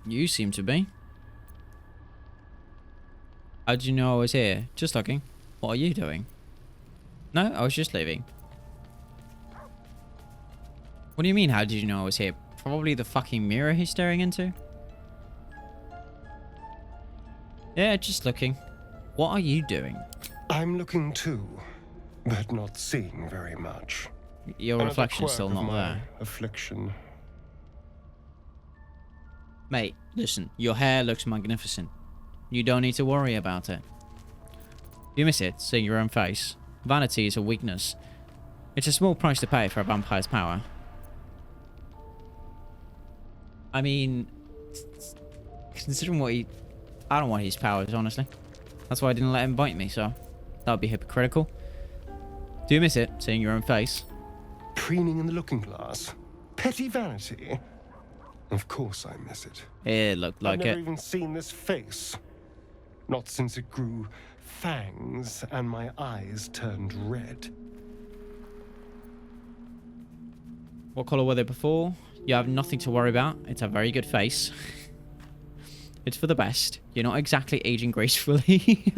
Speaker 1: You seem to be. How did you know I was here? Just looking. What are you doing? No, I was just leaving. What do you mean, how did you know I was here? Probably the fucking mirror he's staring into? Yeah, just looking. What are you doing?
Speaker 11: I'm looking too, but not seeing very much.
Speaker 1: Your reflection's still not there.
Speaker 11: Affliction.
Speaker 1: Mate, listen, your hair looks magnificent. You don't need to worry about it. You miss it, seeing your own face. Vanity is a weakness. It's a small price to pay for a vampire's power. I mean, considering what he... I don't want his powers, honestly. That's why I didn't let him bite me, so that would be hypocritical. Do you miss it, seeing your own face?
Speaker 11: Preening in the looking glass. Petty vanity. Of course I miss it.
Speaker 1: It looked like
Speaker 11: I've never
Speaker 1: it.
Speaker 11: even seen this face. Not since it grew fangs and my eyes turned red.
Speaker 1: What color were they before? You have nothing to worry about. It's a very good face. It's for the best. You're not exactly aging gracefully.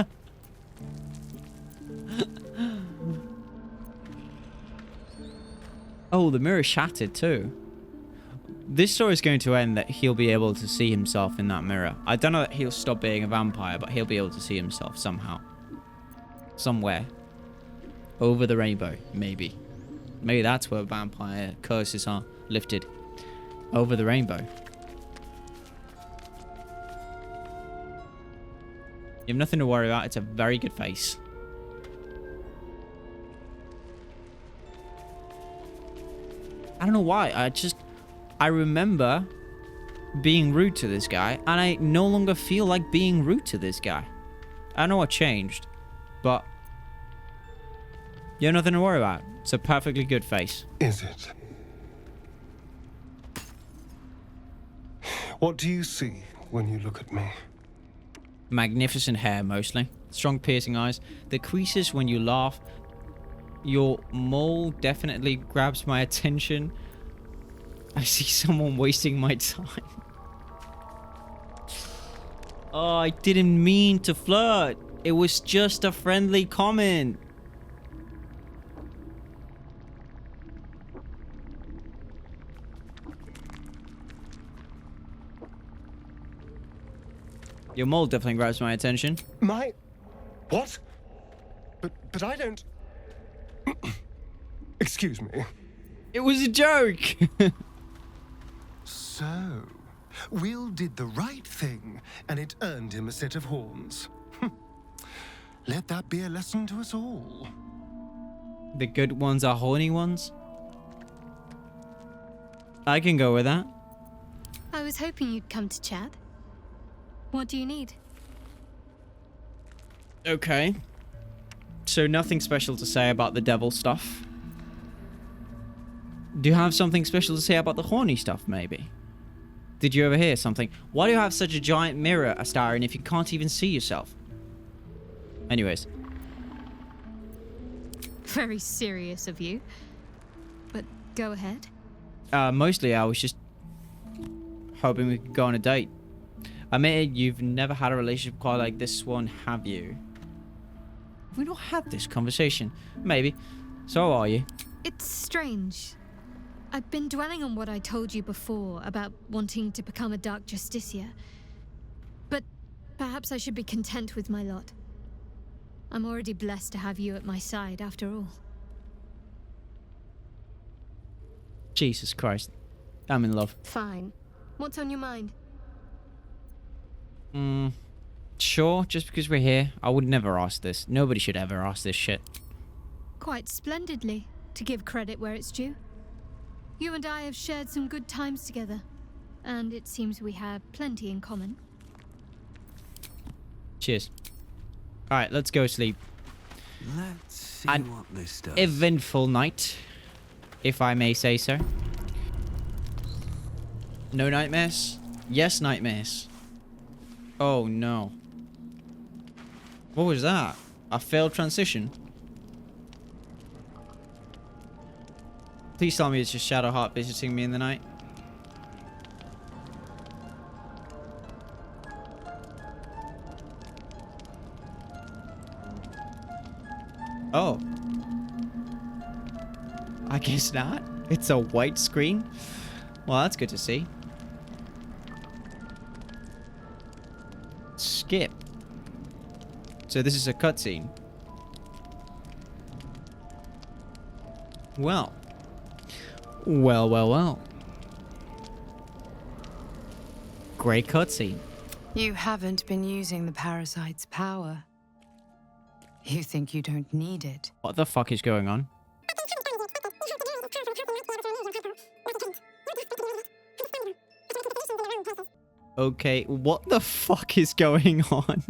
Speaker 1: Oh, the mirror shattered too. This story is going to end that he'll be able to see himself in that mirror. I don't know that he'll stop being a vampire, but he'll be able to see himself somehow. Somewhere. Over the rainbow, maybe. Maybe that's where vampire curses are lifted. Over the rainbow. You have nothing to worry about. It's a very good face. I don't know why. I remember being rude to this guy, and I no longer feel like being rude to this guy. I don't know what changed, but you have nothing to worry about. It's a perfectly good face.
Speaker 11: Is it? What do you see when you look at me?
Speaker 1: Magnificent hair, mostly. Strong piercing eyes. The creases when you laugh. Your mole definitely grabs my attention. I see someone wasting my time. Oh, I didn't mean to flirt. It was just a friendly comment. Your mole definitely grabs my attention.
Speaker 11: My... What? But I don't... Excuse me.
Speaker 1: It was a joke.
Speaker 11: So, Will did the right thing, and it earned him a set of horns. Let that be a lesson to us all.
Speaker 1: The good ones are horny ones. I can go with that.
Speaker 12: I was hoping you'd come to chat. What do you need?
Speaker 1: Okay. So nothing special to say about the devil stuff. Do you have something special to say about the horny stuff, maybe? Did you ever hear something? Why do you have such a giant mirror, Astarion, if you can't even see yourself? Anyways.
Speaker 12: Very serious of you. But go ahead.
Speaker 1: Mostly I was just hoping we could go on a date. I mean, you've never had a relationship quite like this one, have you? We not had this conversation. Maybe. So are you?
Speaker 12: It's strange. I've been dwelling on what I told you before about wanting to become a Dark Justicia. But perhaps I should be content with my lot. I'm already blessed to have you at my side, after all.
Speaker 1: Jesus Christ. I'm in love.
Speaker 12: Fine. What's on your mind?
Speaker 1: Sure, just because we're here. I would never ask this. Nobody should ever ask this shit.
Speaker 12: Quite splendidly, to give credit where it's due. You and I have shared some good times together, and it seems we have plenty in common.
Speaker 1: Cheers. Alright, let's go sleep.
Speaker 10: Let's see what this does.
Speaker 1: Eventful night, if I may say so. No nightmares? Yes, nightmares. Oh no. What was that? A failed transition? Please tell me it's just Shadowheart visiting me in the night. Oh. I guess not. It's a white screen. Well, that's good to see. Skip. So this is a cutscene. Well. Well, well, well. Great cutscene.
Speaker 5: You haven't been using the parasite's power. You think you don't need it.
Speaker 1: What the fuck is going on? Okay, what the fuck is going on?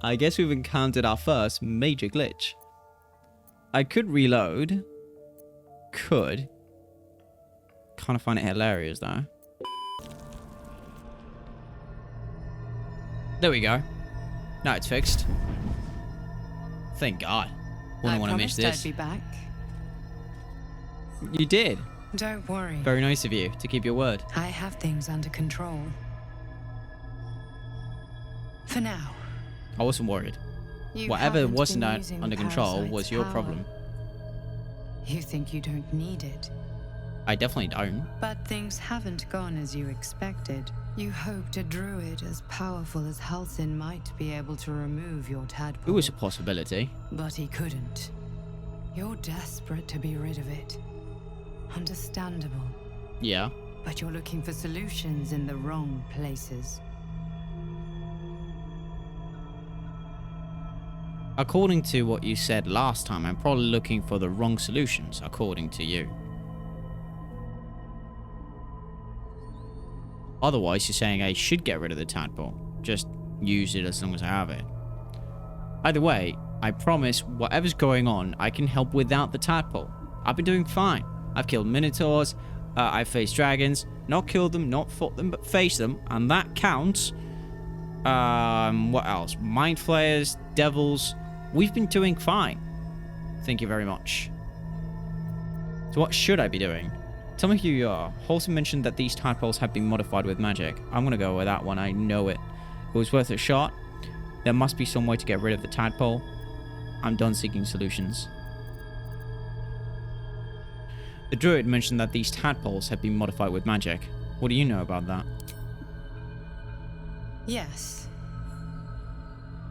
Speaker 1: I guess we've encountered our first major glitch. I could reload. Could. Kind of find it hilarious though. There we go. Now it's fixed. Thank God. Wouldn't want to miss this.
Speaker 5: I'd be back.
Speaker 1: You did.
Speaker 5: Don't worry.
Speaker 1: Very nice of you to keep your word.
Speaker 5: I have things under control. For now.
Speaker 1: I wasn't worried. Whatever wasn't under control was your problem.
Speaker 5: You think you don't need it.
Speaker 1: I definitely don't.
Speaker 5: But things haven't gone as you expected. You hoped a druid as powerful as Halsin might be able to remove your tadpole.
Speaker 1: It was a possibility.
Speaker 5: But he couldn't. You're desperate to be rid of it. Understandable.
Speaker 1: Yeah.
Speaker 5: But you're looking for solutions in the wrong places.
Speaker 1: According to what you said last time, I'm probably looking for the wrong solutions, according to you. Otherwise, you're saying I should get rid of the tadpole. Just use it as long as I have it. Either way, I promise whatever's going on, I can help without the tadpole. I've been doing fine. I've killed minotaurs, I've faced dragons, not killed them, not fought them, but faced them, and that counts. What else? Mind flayers, devils. We've been doing fine. Thank you very much. So what should I be doing? Tell me who you are. Halsin mentioned that these tadpoles have been modified with magic. I'm gonna go with that one, I know it. It was worth a shot. There must be some way to get rid of the tadpole. I'm done seeking solutions. The druid mentioned that these tadpoles have been modified with magic. What do you know about that?
Speaker 5: Yes.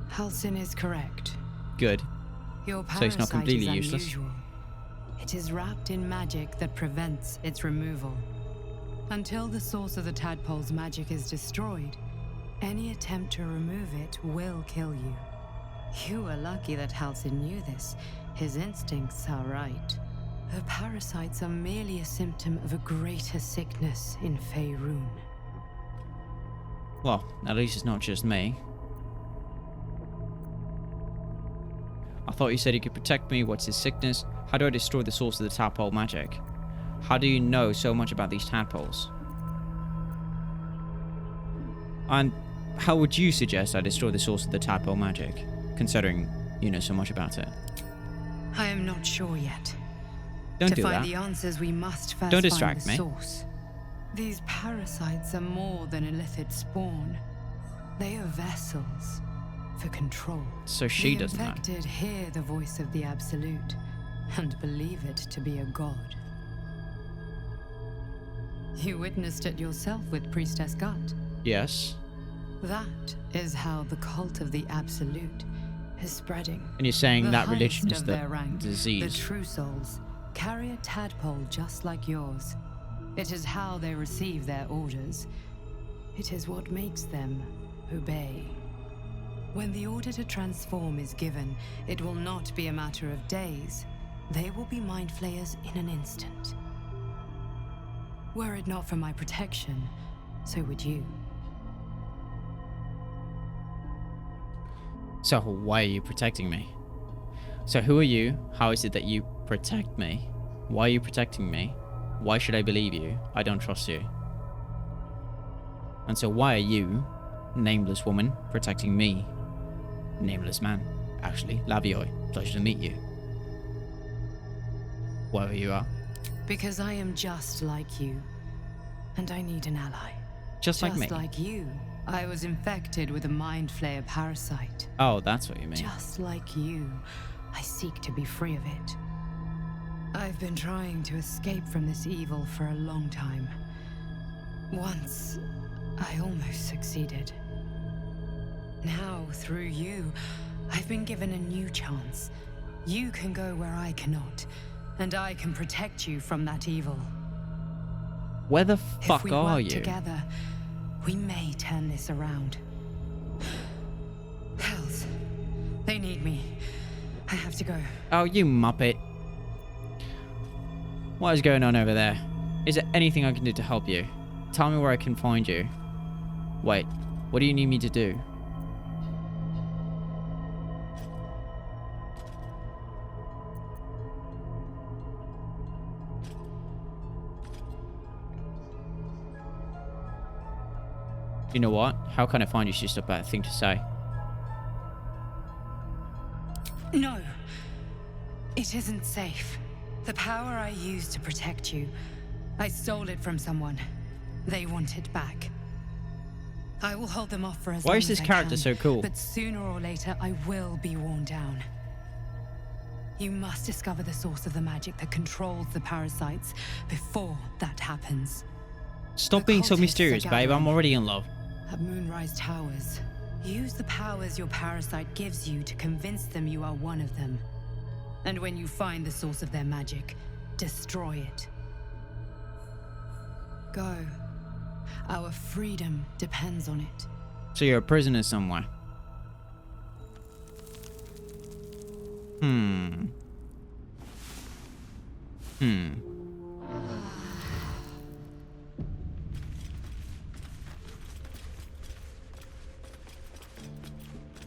Speaker 5: Halsin is correct.
Speaker 1: Good.
Speaker 5: Your
Speaker 1: So it's not
Speaker 5: parasite
Speaker 1: completely
Speaker 5: is
Speaker 1: useless.
Speaker 5: unusual.
Speaker 13: It is wrapped in magic that prevents its removal. Until the source of the tadpole's magic is destroyed, any attempt to remove it will kill you. You are lucky that Halsin knew this. His instincts are right. The parasites are merely a symptom of a greater sickness in Faerun.
Speaker 1: Well, at least it's not just me. I thought you said he could protect me. What's his sickness? How do I destroy the source of the tadpole magic? How do you know so much about these tadpoles? And how would you suggest I destroy the source of the tadpole magic, considering you know so much about it?
Speaker 13: I am not sure yet.
Speaker 1: Don't
Speaker 13: to
Speaker 1: do
Speaker 13: find
Speaker 1: that.
Speaker 13: the answers, we must first
Speaker 1: Don't
Speaker 13: find
Speaker 1: distract
Speaker 13: the
Speaker 1: me.
Speaker 13: source. These parasites are more than illithid spawn. They are vessels for control.
Speaker 1: So she
Speaker 13: the
Speaker 1: doesn't know.
Speaker 13: infected hear the voice of the Absolute and believe it to be a god. You witnessed it yourself with Priestess Gut.
Speaker 1: Yes.
Speaker 13: That is how the cult of the Absolute is spreading.
Speaker 1: And you're saying
Speaker 13: The
Speaker 1: that religion
Speaker 13: highest
Speaker 1: is
Speaker 13: of
Speaker 1: the
Speaker 13: their rank,
Speaker 1: disease.
Speaker 13: The true souls carry a tadpole just like yours. It is how they receive their orders. It is what makes them obey. When the order to transform is given, it will not be a matter of days. They will be mind flayers in an instant. Were it not for my protection, so would you.
Speaker 1: So why are you protecting me? So who are you? How is it that you protect me? Why are you protecting me? Why should I believe you? I don't trust you. And so why are you, nameless woman, protecting me? Nameless man. Actually, Lavioi, pleasure to meet you. Whoever you are.
Speaker 13: Because I am just like you. And I need an ally.
Speaker 1: Just like me.
Speaker 13: Just like you. I was infected with a mind flayer parasite.
Speaker 1: Oh, that's what you mean.
Speaker 13: Just like you, I seek to be free of it. I've been trying to escape from this evil for a long time. Once, I almost succeeded. Now, through you, I've been given a new chance. You can go where I cannot, and I can protect you from that evil.
Speaker 1: Where the fuck
Speaker 13: if we
Speaker 1: are
Speaker 13: work
Speaker 1: you?
Speaker 13: Together, we may turn this around. Hells, they need me. I have to go.
Speaker 1: Oh, you muppet. What is going on over there? Is there anything I can do to help you? Tell me where I can find you. Wait, what do you need me to do? You know what? How can I find you is just a bad thing to say.
Speaker 13: No. It isn't safe. The power I used to protect you, I stole it from someone. They want it back. I will hold them off for as long
Speaker 1: Why
Speaker 13: as
Speaker 1: is this
Speaker 13: I
Speaker 1: character
Speaker 13: can,
Speaker 1: so cool?
Speaker 13: But sooner or later, I will be worn down. You must discover the source of the magic that controls the parasites before that happens.
Speaker 1: Stop being so
Speaker 13: cultists are
Speaker 1: mysterious, babe. I'm
Speaker 13: gathering
Speaker 1: already in love.
Speaker 13: At Moonrise Towers, use the powers your parasite gives you to convince them you are one of them. And when you find the source of their magic, destroy it. Go. Our freedom depends on it.
Speaker 1: So you're a prisoner somewhere.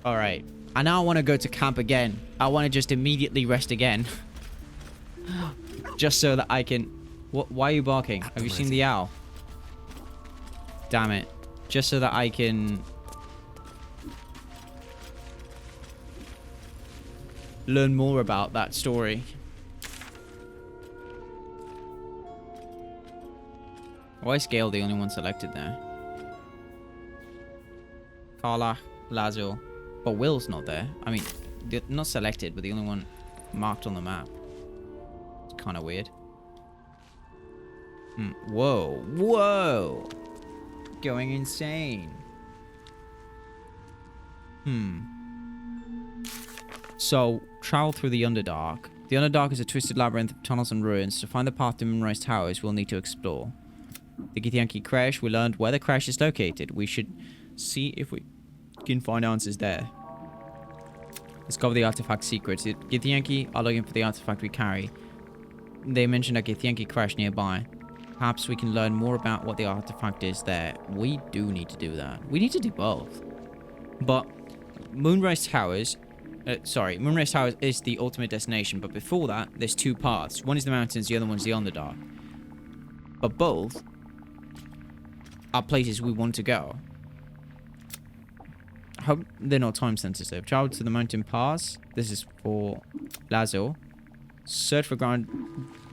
Speaker 1: Alright. I now want to go to camp again. I want to just immediately rest again. Just so that I can... Why are you barking? Have you seen the owl? Damn it. Just so that I can... learn more about that story. Why is Gale the only one selected there? Carla, Lazul. But Will's not there. I mean, they're not selected, but the only one marked on the map. It's kind of weird. Whoa. Whoa. Going insane. So, travel through the Underdark. The Underdark is a twisted labyrinth of tunnels and ruins. To find the path to Moonrise Towers, we'll need to explore. The Githyanki Crash, we learned where the crash is located. We should see if we can find answers there. Discover the artifact secrets. The Githyanki are looking for the artifact we carry. They mentioned a Githyanki Crash nearby. Perhaps we can learn more about what the artifact is there. We do need to do that. We need to do both. But Moonrise Towers... Moonrise Towers is the ultimate destination, but before that, there's two paths. One is the mountains, the other one's the Underdark. But both are places we want to go. I hope they're not time sensitive. Travel to the mountain pass. This is for Lazo. Search for ground...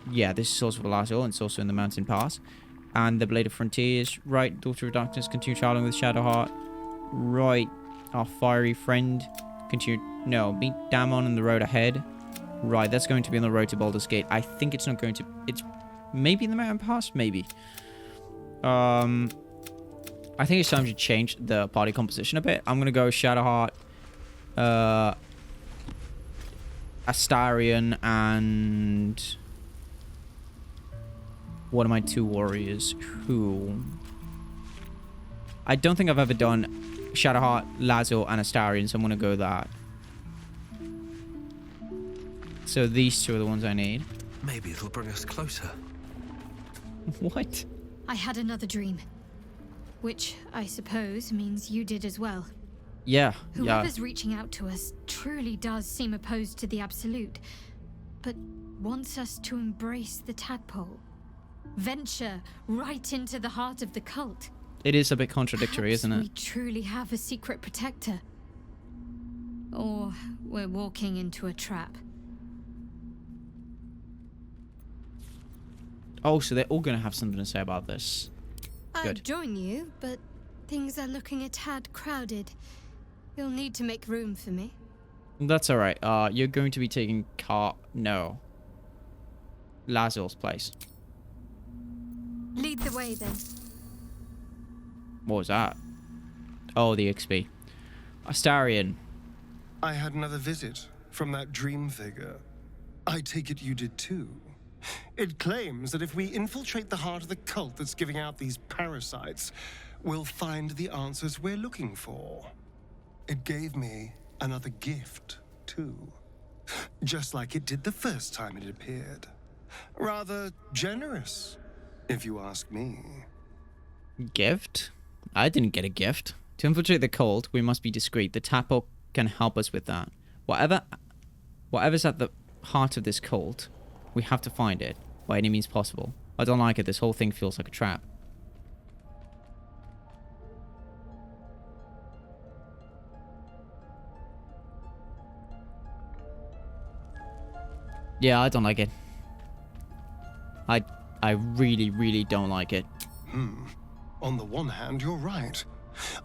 Speaker 1: Yeah, this is also for Lazo, and it's also in the mountain pass. And the Blade of Frontiers. Right, Daughter of Darkness. Continue traveling with Shadowheart. Right, our fiery friend. Continue... No, meet Damon on the road ahead. Right, that's going to be on the road to Baldur's Gate. I think it's not going to... It's maybe in the mountain pass? Maybe. I think it's time to change the party composition a bit. I'm going to go Shadowheart, Astarion, and... What are my two warriors? Who? I don't think I've ever done Shadowheart, Lazo, and Astarion, so I'm going to go that. So these two are the ones I need.
Speaker 10: Maybe it'll bring us closer.
Speaker 1: What?
Speaker 12: I had another dream. Which, I suppose, means you did as well.
Speaker 1: Yeah,
Speaker 12: Whoever's reaching out to us truly does seem opposed to the Absolute, but wants us to embrace the tadpole. Venture right into the heart of the cult.
Speaker 1: It is a bit contradictory, isn't it?
Speaker 12: We truly have a secret protector. Or we're walking into a trap.
Speaker 1: Oh, so they're all going to have something to say about this. Good.
Speaker 12: I'd join you, but things are looking a tad crowded. You'll need to make room for me.
Speaker 1: That's alright. You're going to be taking No. Lazul's place.
Speaker 12: Lead the way, then.
Speaker 1: What was that? Oh, the XP. Astarion.
Speaker 11: I had another visit from that dream figure. I take it you did too. It claims that if we infiltrate the heart of the cult that's giving out these parasites, we'll find the answers we're looking for. It gave me another gift, too. Just like it did the first time it appeared. Rather generous, if you ask me.
Speaker 1: Gift? I didn't get a gift. To infiltrate the cult, we must be discreet. The tadpole can help us with that. Whatever's at the heart of this cult, we have to find it by any means possible. I don't like it. This whole thing feels like a trap. Yeah, I don't like it. I really, really don't like it.
Speaker 11: On the one hand, you're right.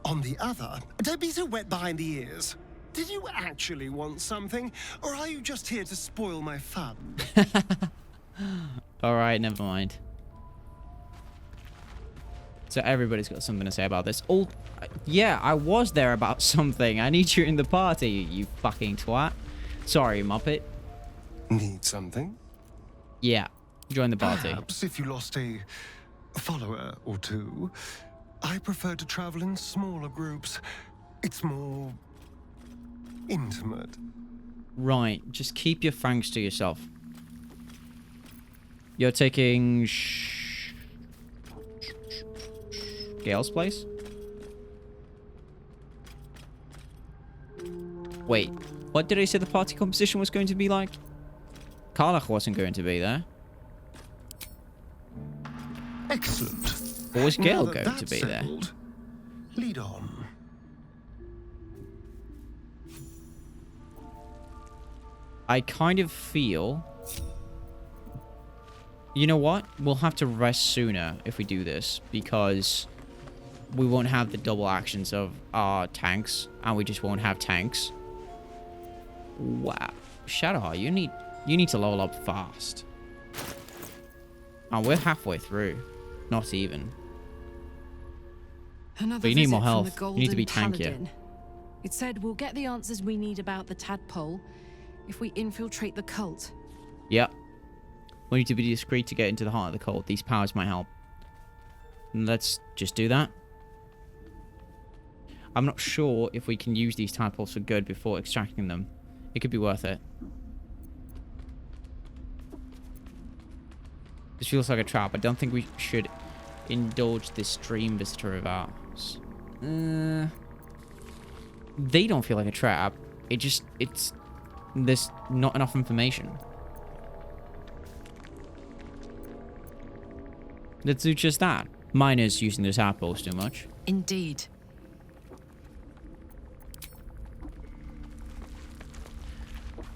Speaker 11: On the other, don't be so wet behind the ears. Did you actually want something, or are you just here to spoil my fun?
Speaker 1: Alright, never mind. So everybody's got something to say about this. Yeah, I was there about something. I need you in the party, you fucking twat. Sorry, Muppet.
Speaker 11: Need something?
Speaker 1: Yeah, join the party.
Speaker 11: Perhaps if you lost a follower or two, I prefer to travel in smaller groups. It's more intimate.
Speaker 1: Right, just keep your thanks to yourself. You're taking Gale's place? Wait, what did I say the party composition was going to be like? Karlach wasn't going to be there.
Speaker 11: Excellent.
Speaker 1: Or was Gale going to be there?
Speaker 11: Lead on.
Speaker 1: I kind of feel... You know what? We'll have to rest sooner if we do this, because we won't have the double actions of our tanks, and we just won't have tanks. Wow. Shadowheart, you need to level up fast. And we're halfway through. Not even. But you need more health. You need to be tankier.
Speaker 14: It said we'll get the answers we need about the tadpole if we infiltrate the cult.
Speaker 1: Yep. We need to be discreet to get into the heart of the cult. These powers might help. Let's just do that. I'm not sure if we can use these tadpoles for good before extracting them. It could be worth it. This feels like a trap. I don't think we should indulge this dream visitor of ours. They don't feel like a trap. There's not enough information. Let's do just that. Miners using those tadpoles too much.
Speaker 14: Indeed.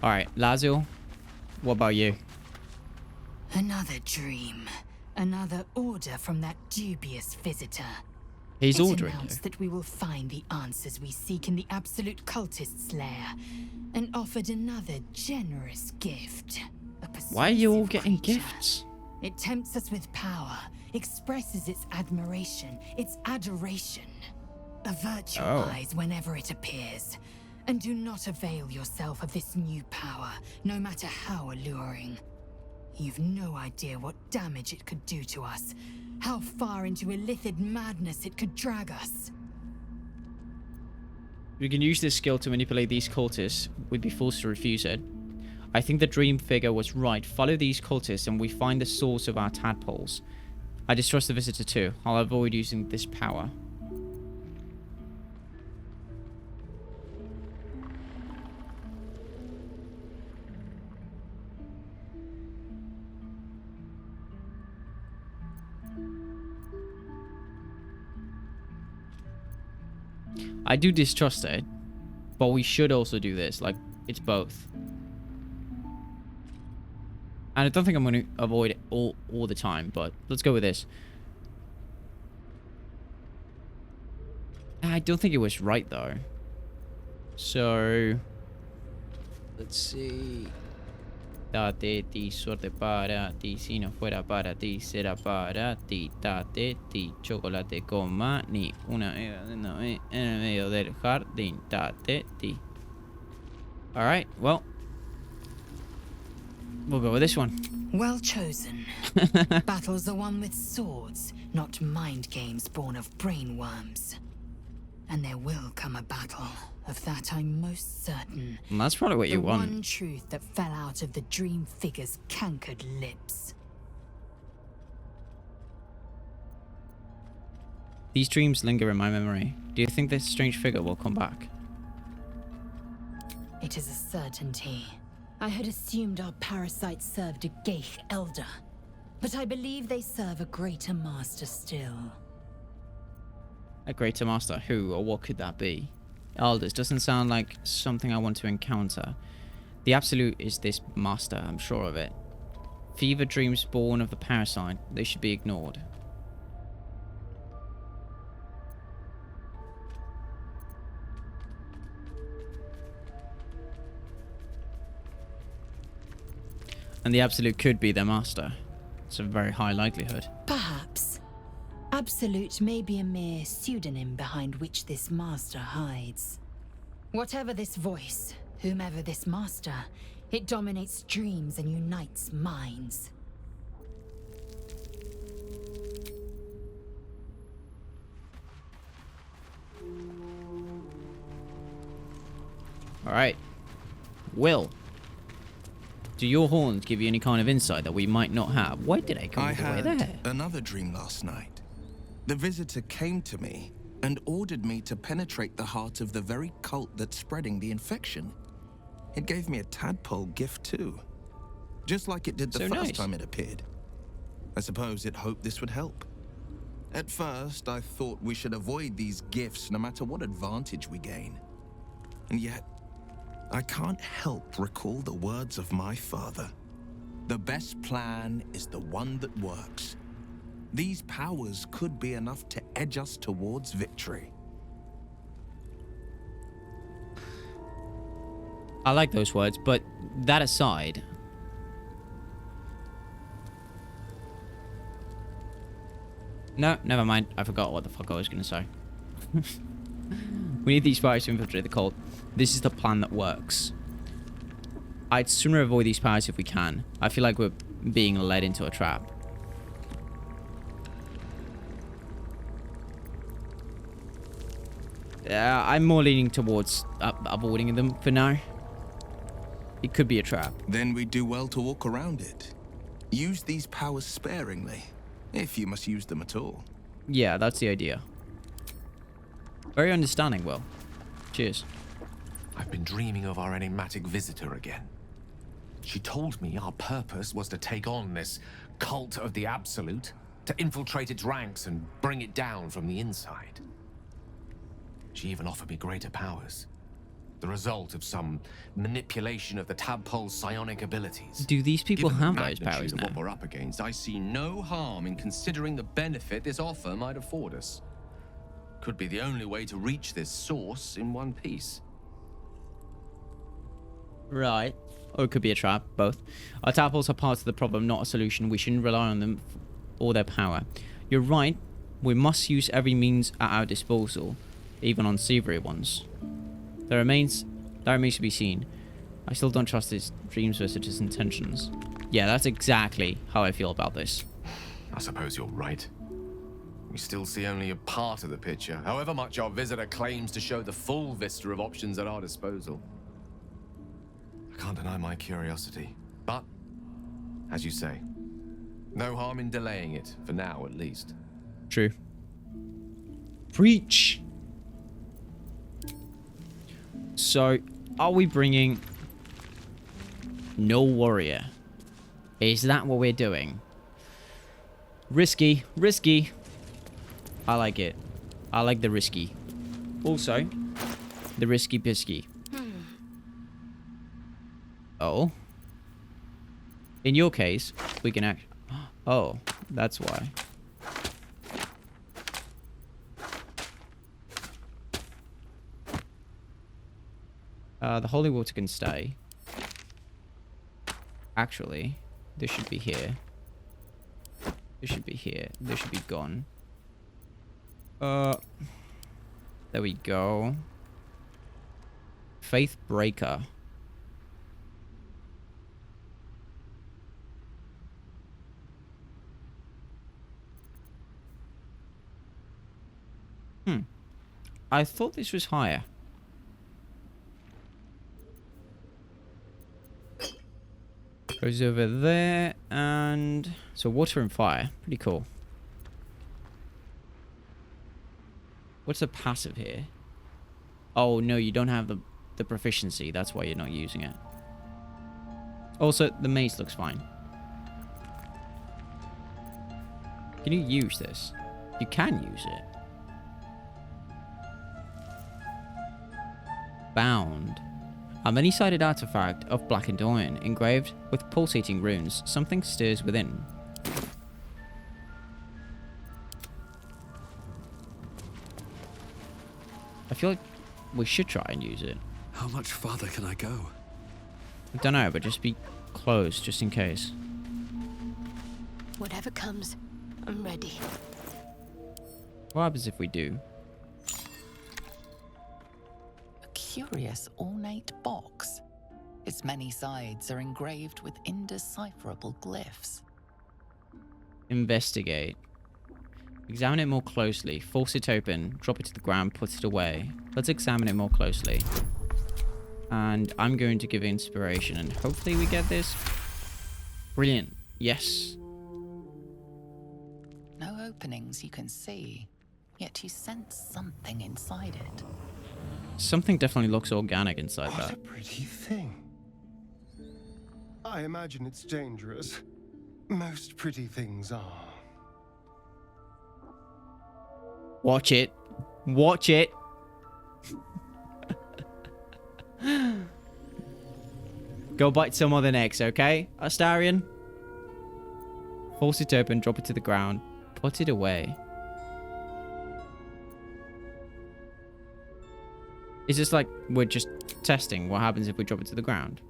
Speaker 1: Alright, Lazio, what about you?
Speaker 5: Another dream. Another order from that dubious visitor.
Speaker 1: He's
Speaker 5: it
Speaker 1: ordering
Speaker 5: announced that we will find the answers we seek in the Absolute Cultist's lair, and offered another generous gift.
Speaker 1: Why are you all getting gifts?
Speaker 5: It tempts us with power, expresses its admiration, its adoration. Avert your eyes whenever it appears, and do not avail yourself of this new power, no matter how alluring. You've no idea what damage it could do to us, how far into illithid madness it could drag us.
Speaker 1: We can use this skill to manipulate these cultists. We'd be forced to refuse it. I think the dream figure was right. Follow these cultists and we find the source of our tadpoles. I distrust the visitor too. I'll avoid using this power. I do distrust it, but we should also do this. Like, it's both. And I don't think I'm going to avoid it all the time, but let's go with this. I don't think it was right, though. So, let's see. Date ti, suerte para ti, si no fuera para ti, será para ti. Date ti, chocolate con maní, una en el medio del jardín. Date ti. Alright, well. We'll go with this one.
Speaker 5: Well chosen. Battles are won with swords, not mind games born of brainworms. And there will come a battle. Of that I'm most certain.
Speaker 1: And that's probably what you want.
Speaker 5: The one truth that fell out of the dream figure's cankered lips.
Speaker 1: These dreams linger in my memory. Do you think this strange figure will come back?
Speaker 5: It is a certainty. I had assumed our parasites served a Geich elder, but I believe they serve a greater master still.
Speaker 1: A greater master? Who or what could that be? Elders doesn't sound like something I want to encounter. The Absolute is this master, I'm sure of it. Fever dreams born of the parasite, they should be ignored. And the Absolute could be their master. It's a very high likelihood.
Speaker 5: Perhaps. Absolute may be a mere pseudonym behind which this master hides. Whatever this voice, whomever this master, it dominates dreams and unites minds.
Speaker 1: Alright. Will, do your horns give you any kind of insight that we might not have? Why did I come all the way there?
Speaker 9: I had another dream last night. The visitor came to me and ordered me to penetrate the heart of the very cult that's spreading the infection. It gave me a tadpole gift too, just like it did the first time it appeared. I suppose it hoped this would help. At first, I thought we should avoid these gifts no matter what advantage we gain. And yet, I can't help recall the words of my father. The best plan is the one that works. These powers could be enough to edge us towards victory.
Speaker 1: I like those words, but that aside... No, never mind. I forgot what the fuck I was going to say. We need these spies to infiltrate the cult. This is the plan that works. I'd sooner avoid these powers if we can. I feel like we're being led into a trap. I'm more leaning towards avoiding them for now. It could be a trap.
Speaker 9: Then we do well to walk around it. Use these powers sparingly, if you must use them at all.
Speaker 1: Yeah, that's the idea. Very understanding, Will. Cheers.
Speaker 3: I've been dreaming of our enigmatic visitor again. She told me our purpose was to take on this cult of the Absolute, to infiltrate its ranks and bring it down from the inside. She even offered me greater powers. The result of some manipulation of the tadpole's psionic abilities.
Speaker 1: Do these people
Speaker 3: Given
Speaker 1: have
Speaker 3: the
Speaker 1: those powers
Speaker 3: magnitude of
Speaker 1: now?
Speaker 3: what we're up against, I see no harm in considering the benefit this offer might afford us. Could be the only way to reach this source in one piece.
Speaker 1: Right. Or it could be a trap. Both. Our tadpoles are part of the problem, not a solution. We shouldn't rely on them or their power. You're right. We must use every means at our disposal, even unsavory ones. That remains to be seen. I still don't trust his dreams visitor's intentions. Yeah, that's exactly how I feel about this.
Speaker 3: I suppose you're right. We still see only a part of the picture, however much our visitor claims to show the full vista of options at our disposal. I can't deny my curiosity, but, as you say, no harm in delaying it, for now at least.
Speaker 1: True. Preach! So, are we bringing no warrior? Is that what we're doing? Risky, risky. I like it. I like the risky. Also, the risky bisky. Oh. In your case, we can act. Oh, that's why. The holy water can stay. Actually, this should be here. This should be here. This should be gone. There we go. Faith Breaker. I thought this was higher. Goes over there, and so water and fire. Pretty cool. What's the passive here? Oh no, you don't have the proficiency. That's why you're not using it. Also, the mace looks fine. Can you use this? You can use it. Bound. A many-sided artifact of blackened iron, engraved with pulsating runes. Something stirs within. I feel like we should try and use it.
Speaker 10: How much farther can I go?
Speaker 1: I don't know, but just be close, just in case.
Speaker 15: Whatever comes, I'm ready.
Speaker 1: What happens if we do?
Speaker 8: Curious ornate box. Its many sides are engraved with indecipherable glyphs.
Speaker 1: Investigate. Examine it more closely. Force it open. Drop it to the ground. Put it away. Let's examine it more closely. And I'm going to give inspiration, and hopefully we get this. Brilliant. Yes.
Speaker 8: No openings you can see, yet you sense something inside it.
Speaker 1: Something definitely looks organic inside
Speaker 11: What
Speaker 1: that.
Speaker 11: a pretty thing. I imagine it's dangerous. Most pretty things are.
Speaker 1: Watch it. Watch it. Go bite some other next, okay? Astarion? Force it open, drop it to the ground. Put it away. Is this like we're just testing what happens if we drop it to the ground?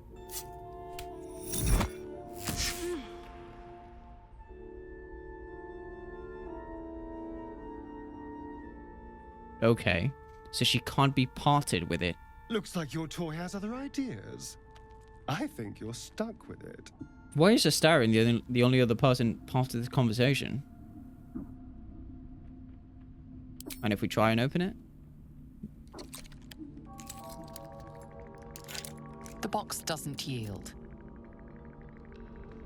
Speaker 1: Okay. So she can't be parted with it.
Speaker 11: Looks like your toy has other ideas. I think you're stuck with it.
Speaker 1: Why is Astarion the only other person part of this conversation? And if we try and open it?
Speaker 8: The box doesn't yield.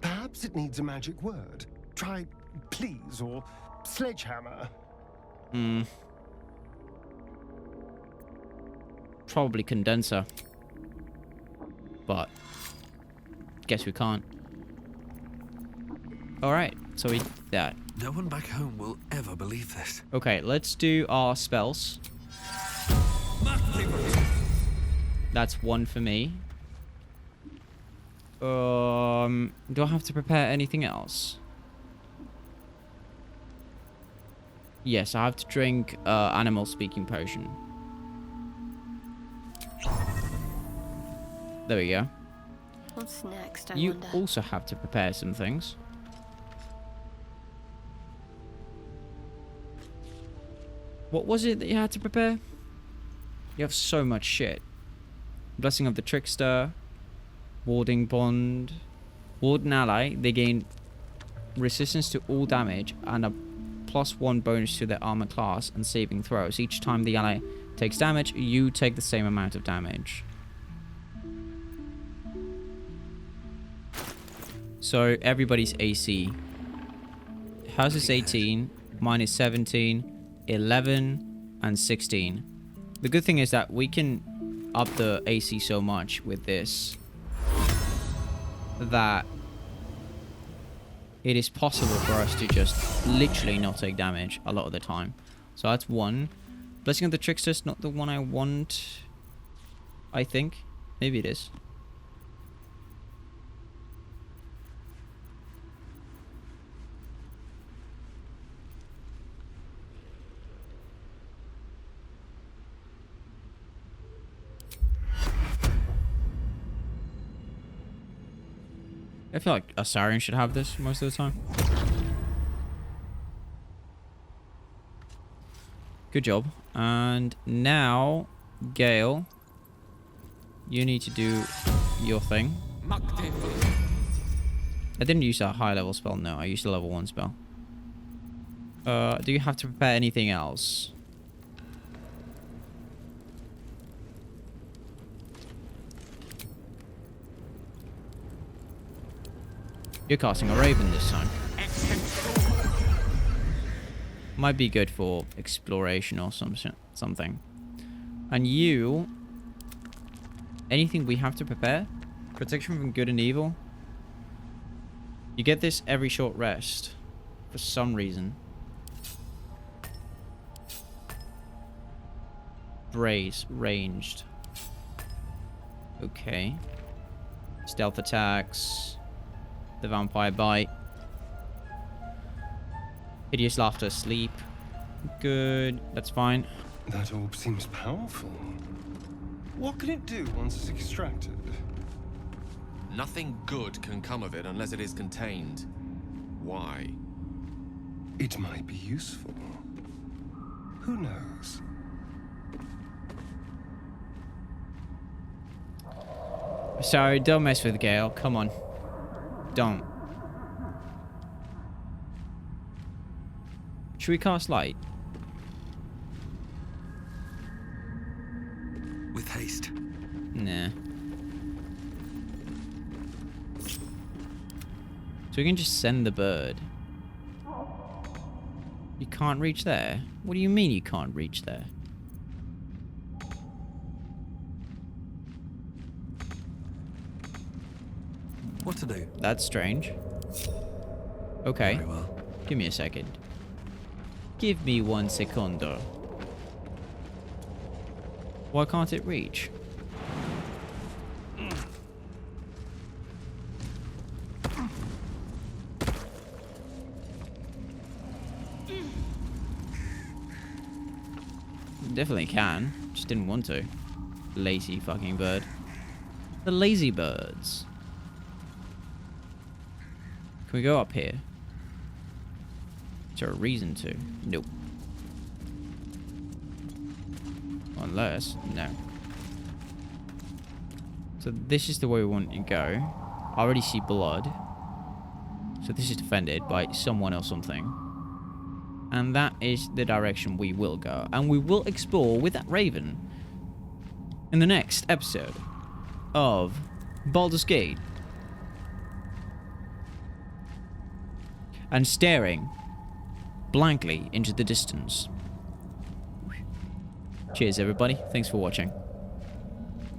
Speaker 11: Perhaps it needs a magic word. Try please or sledgehammer.
Speaker 1: Probably condenser. But guess we can't. Alright, so we did that.
Speaker 10: No one back home will ever believe this.
Speaker 1: Okay, let's do our spells. That's one for me. Do I have to prepare anything else? Yes, I have to drink animal speaking potion. There we go.
Speaker 15: What's next, I
Speaker 1: You
Speaker 15: wonder?
Speaker 1: also have to prepare some things. What was it that you had to prepare? You have so much shit. Blessing of the Trickster. Warding Bond. Ward an ally. They gain resistance to all damage and a +1 bonus to their armor class and saving throws. Each time the ally takes damage, you take the same amount of damage. So everybody's AC. Hers is 18, mine is 17, 11, and 16. The good thing is that we can up the AC so much with this that it is possible for us to just literally not take damage a lot of the time. So that's one. Blessing of the Trickster is not the one I want, I think. Maybe it is. I feel like Astarion should have this most of the time. Good job. And now, Gale, you need to do your thing. I didn't use a high level spell, no. I used a level 1 spell. Do you have to prepare anything else? You're casting a Raven this time. Might be good for exploration or something. And you... anything we have to prepare? Protection from good and evil? You get this every short rest. For some reason. Brace. Ranged. Okay. Stealth attacks. The Vampire Bite. Hideous Laughter, Sleep. Good. That's fine.
Speaker 11: That orb seems powerful. What can it do once it's extracted?
Speaker 3: Nothing good can come of it unless it is contained. Why?
Speaker 11: It might be useful. Who knows?
Speaker 1: Sorry, don't mess with Gale. Come on. Don't. Should we cast light?
Speaker 10: With haste.
Speaker 1: Nah. So we can just send the bird. You can't reach there? What do you mean you can't reach there?
Speaker 10: What to do?
Speaker 1: That's strange. Okay.
Speaker 10: Very well.
Speaker 1: Give me a second. Give me 1 secondo. Why can't it reach? Definitely can. Just didn't want to. Lazy fucking bird. The lazy birds. Can we go up here? Is there a reason to? Nope. Unless, no. So this is the way we want to go. I already see blood. So this is defended by someone or something. And that is the direction we will go. And we will explore with that raven in the next episode of Baldur's Gate. And staring blankly into the distance. Cheers, everybody. Thanks for watching.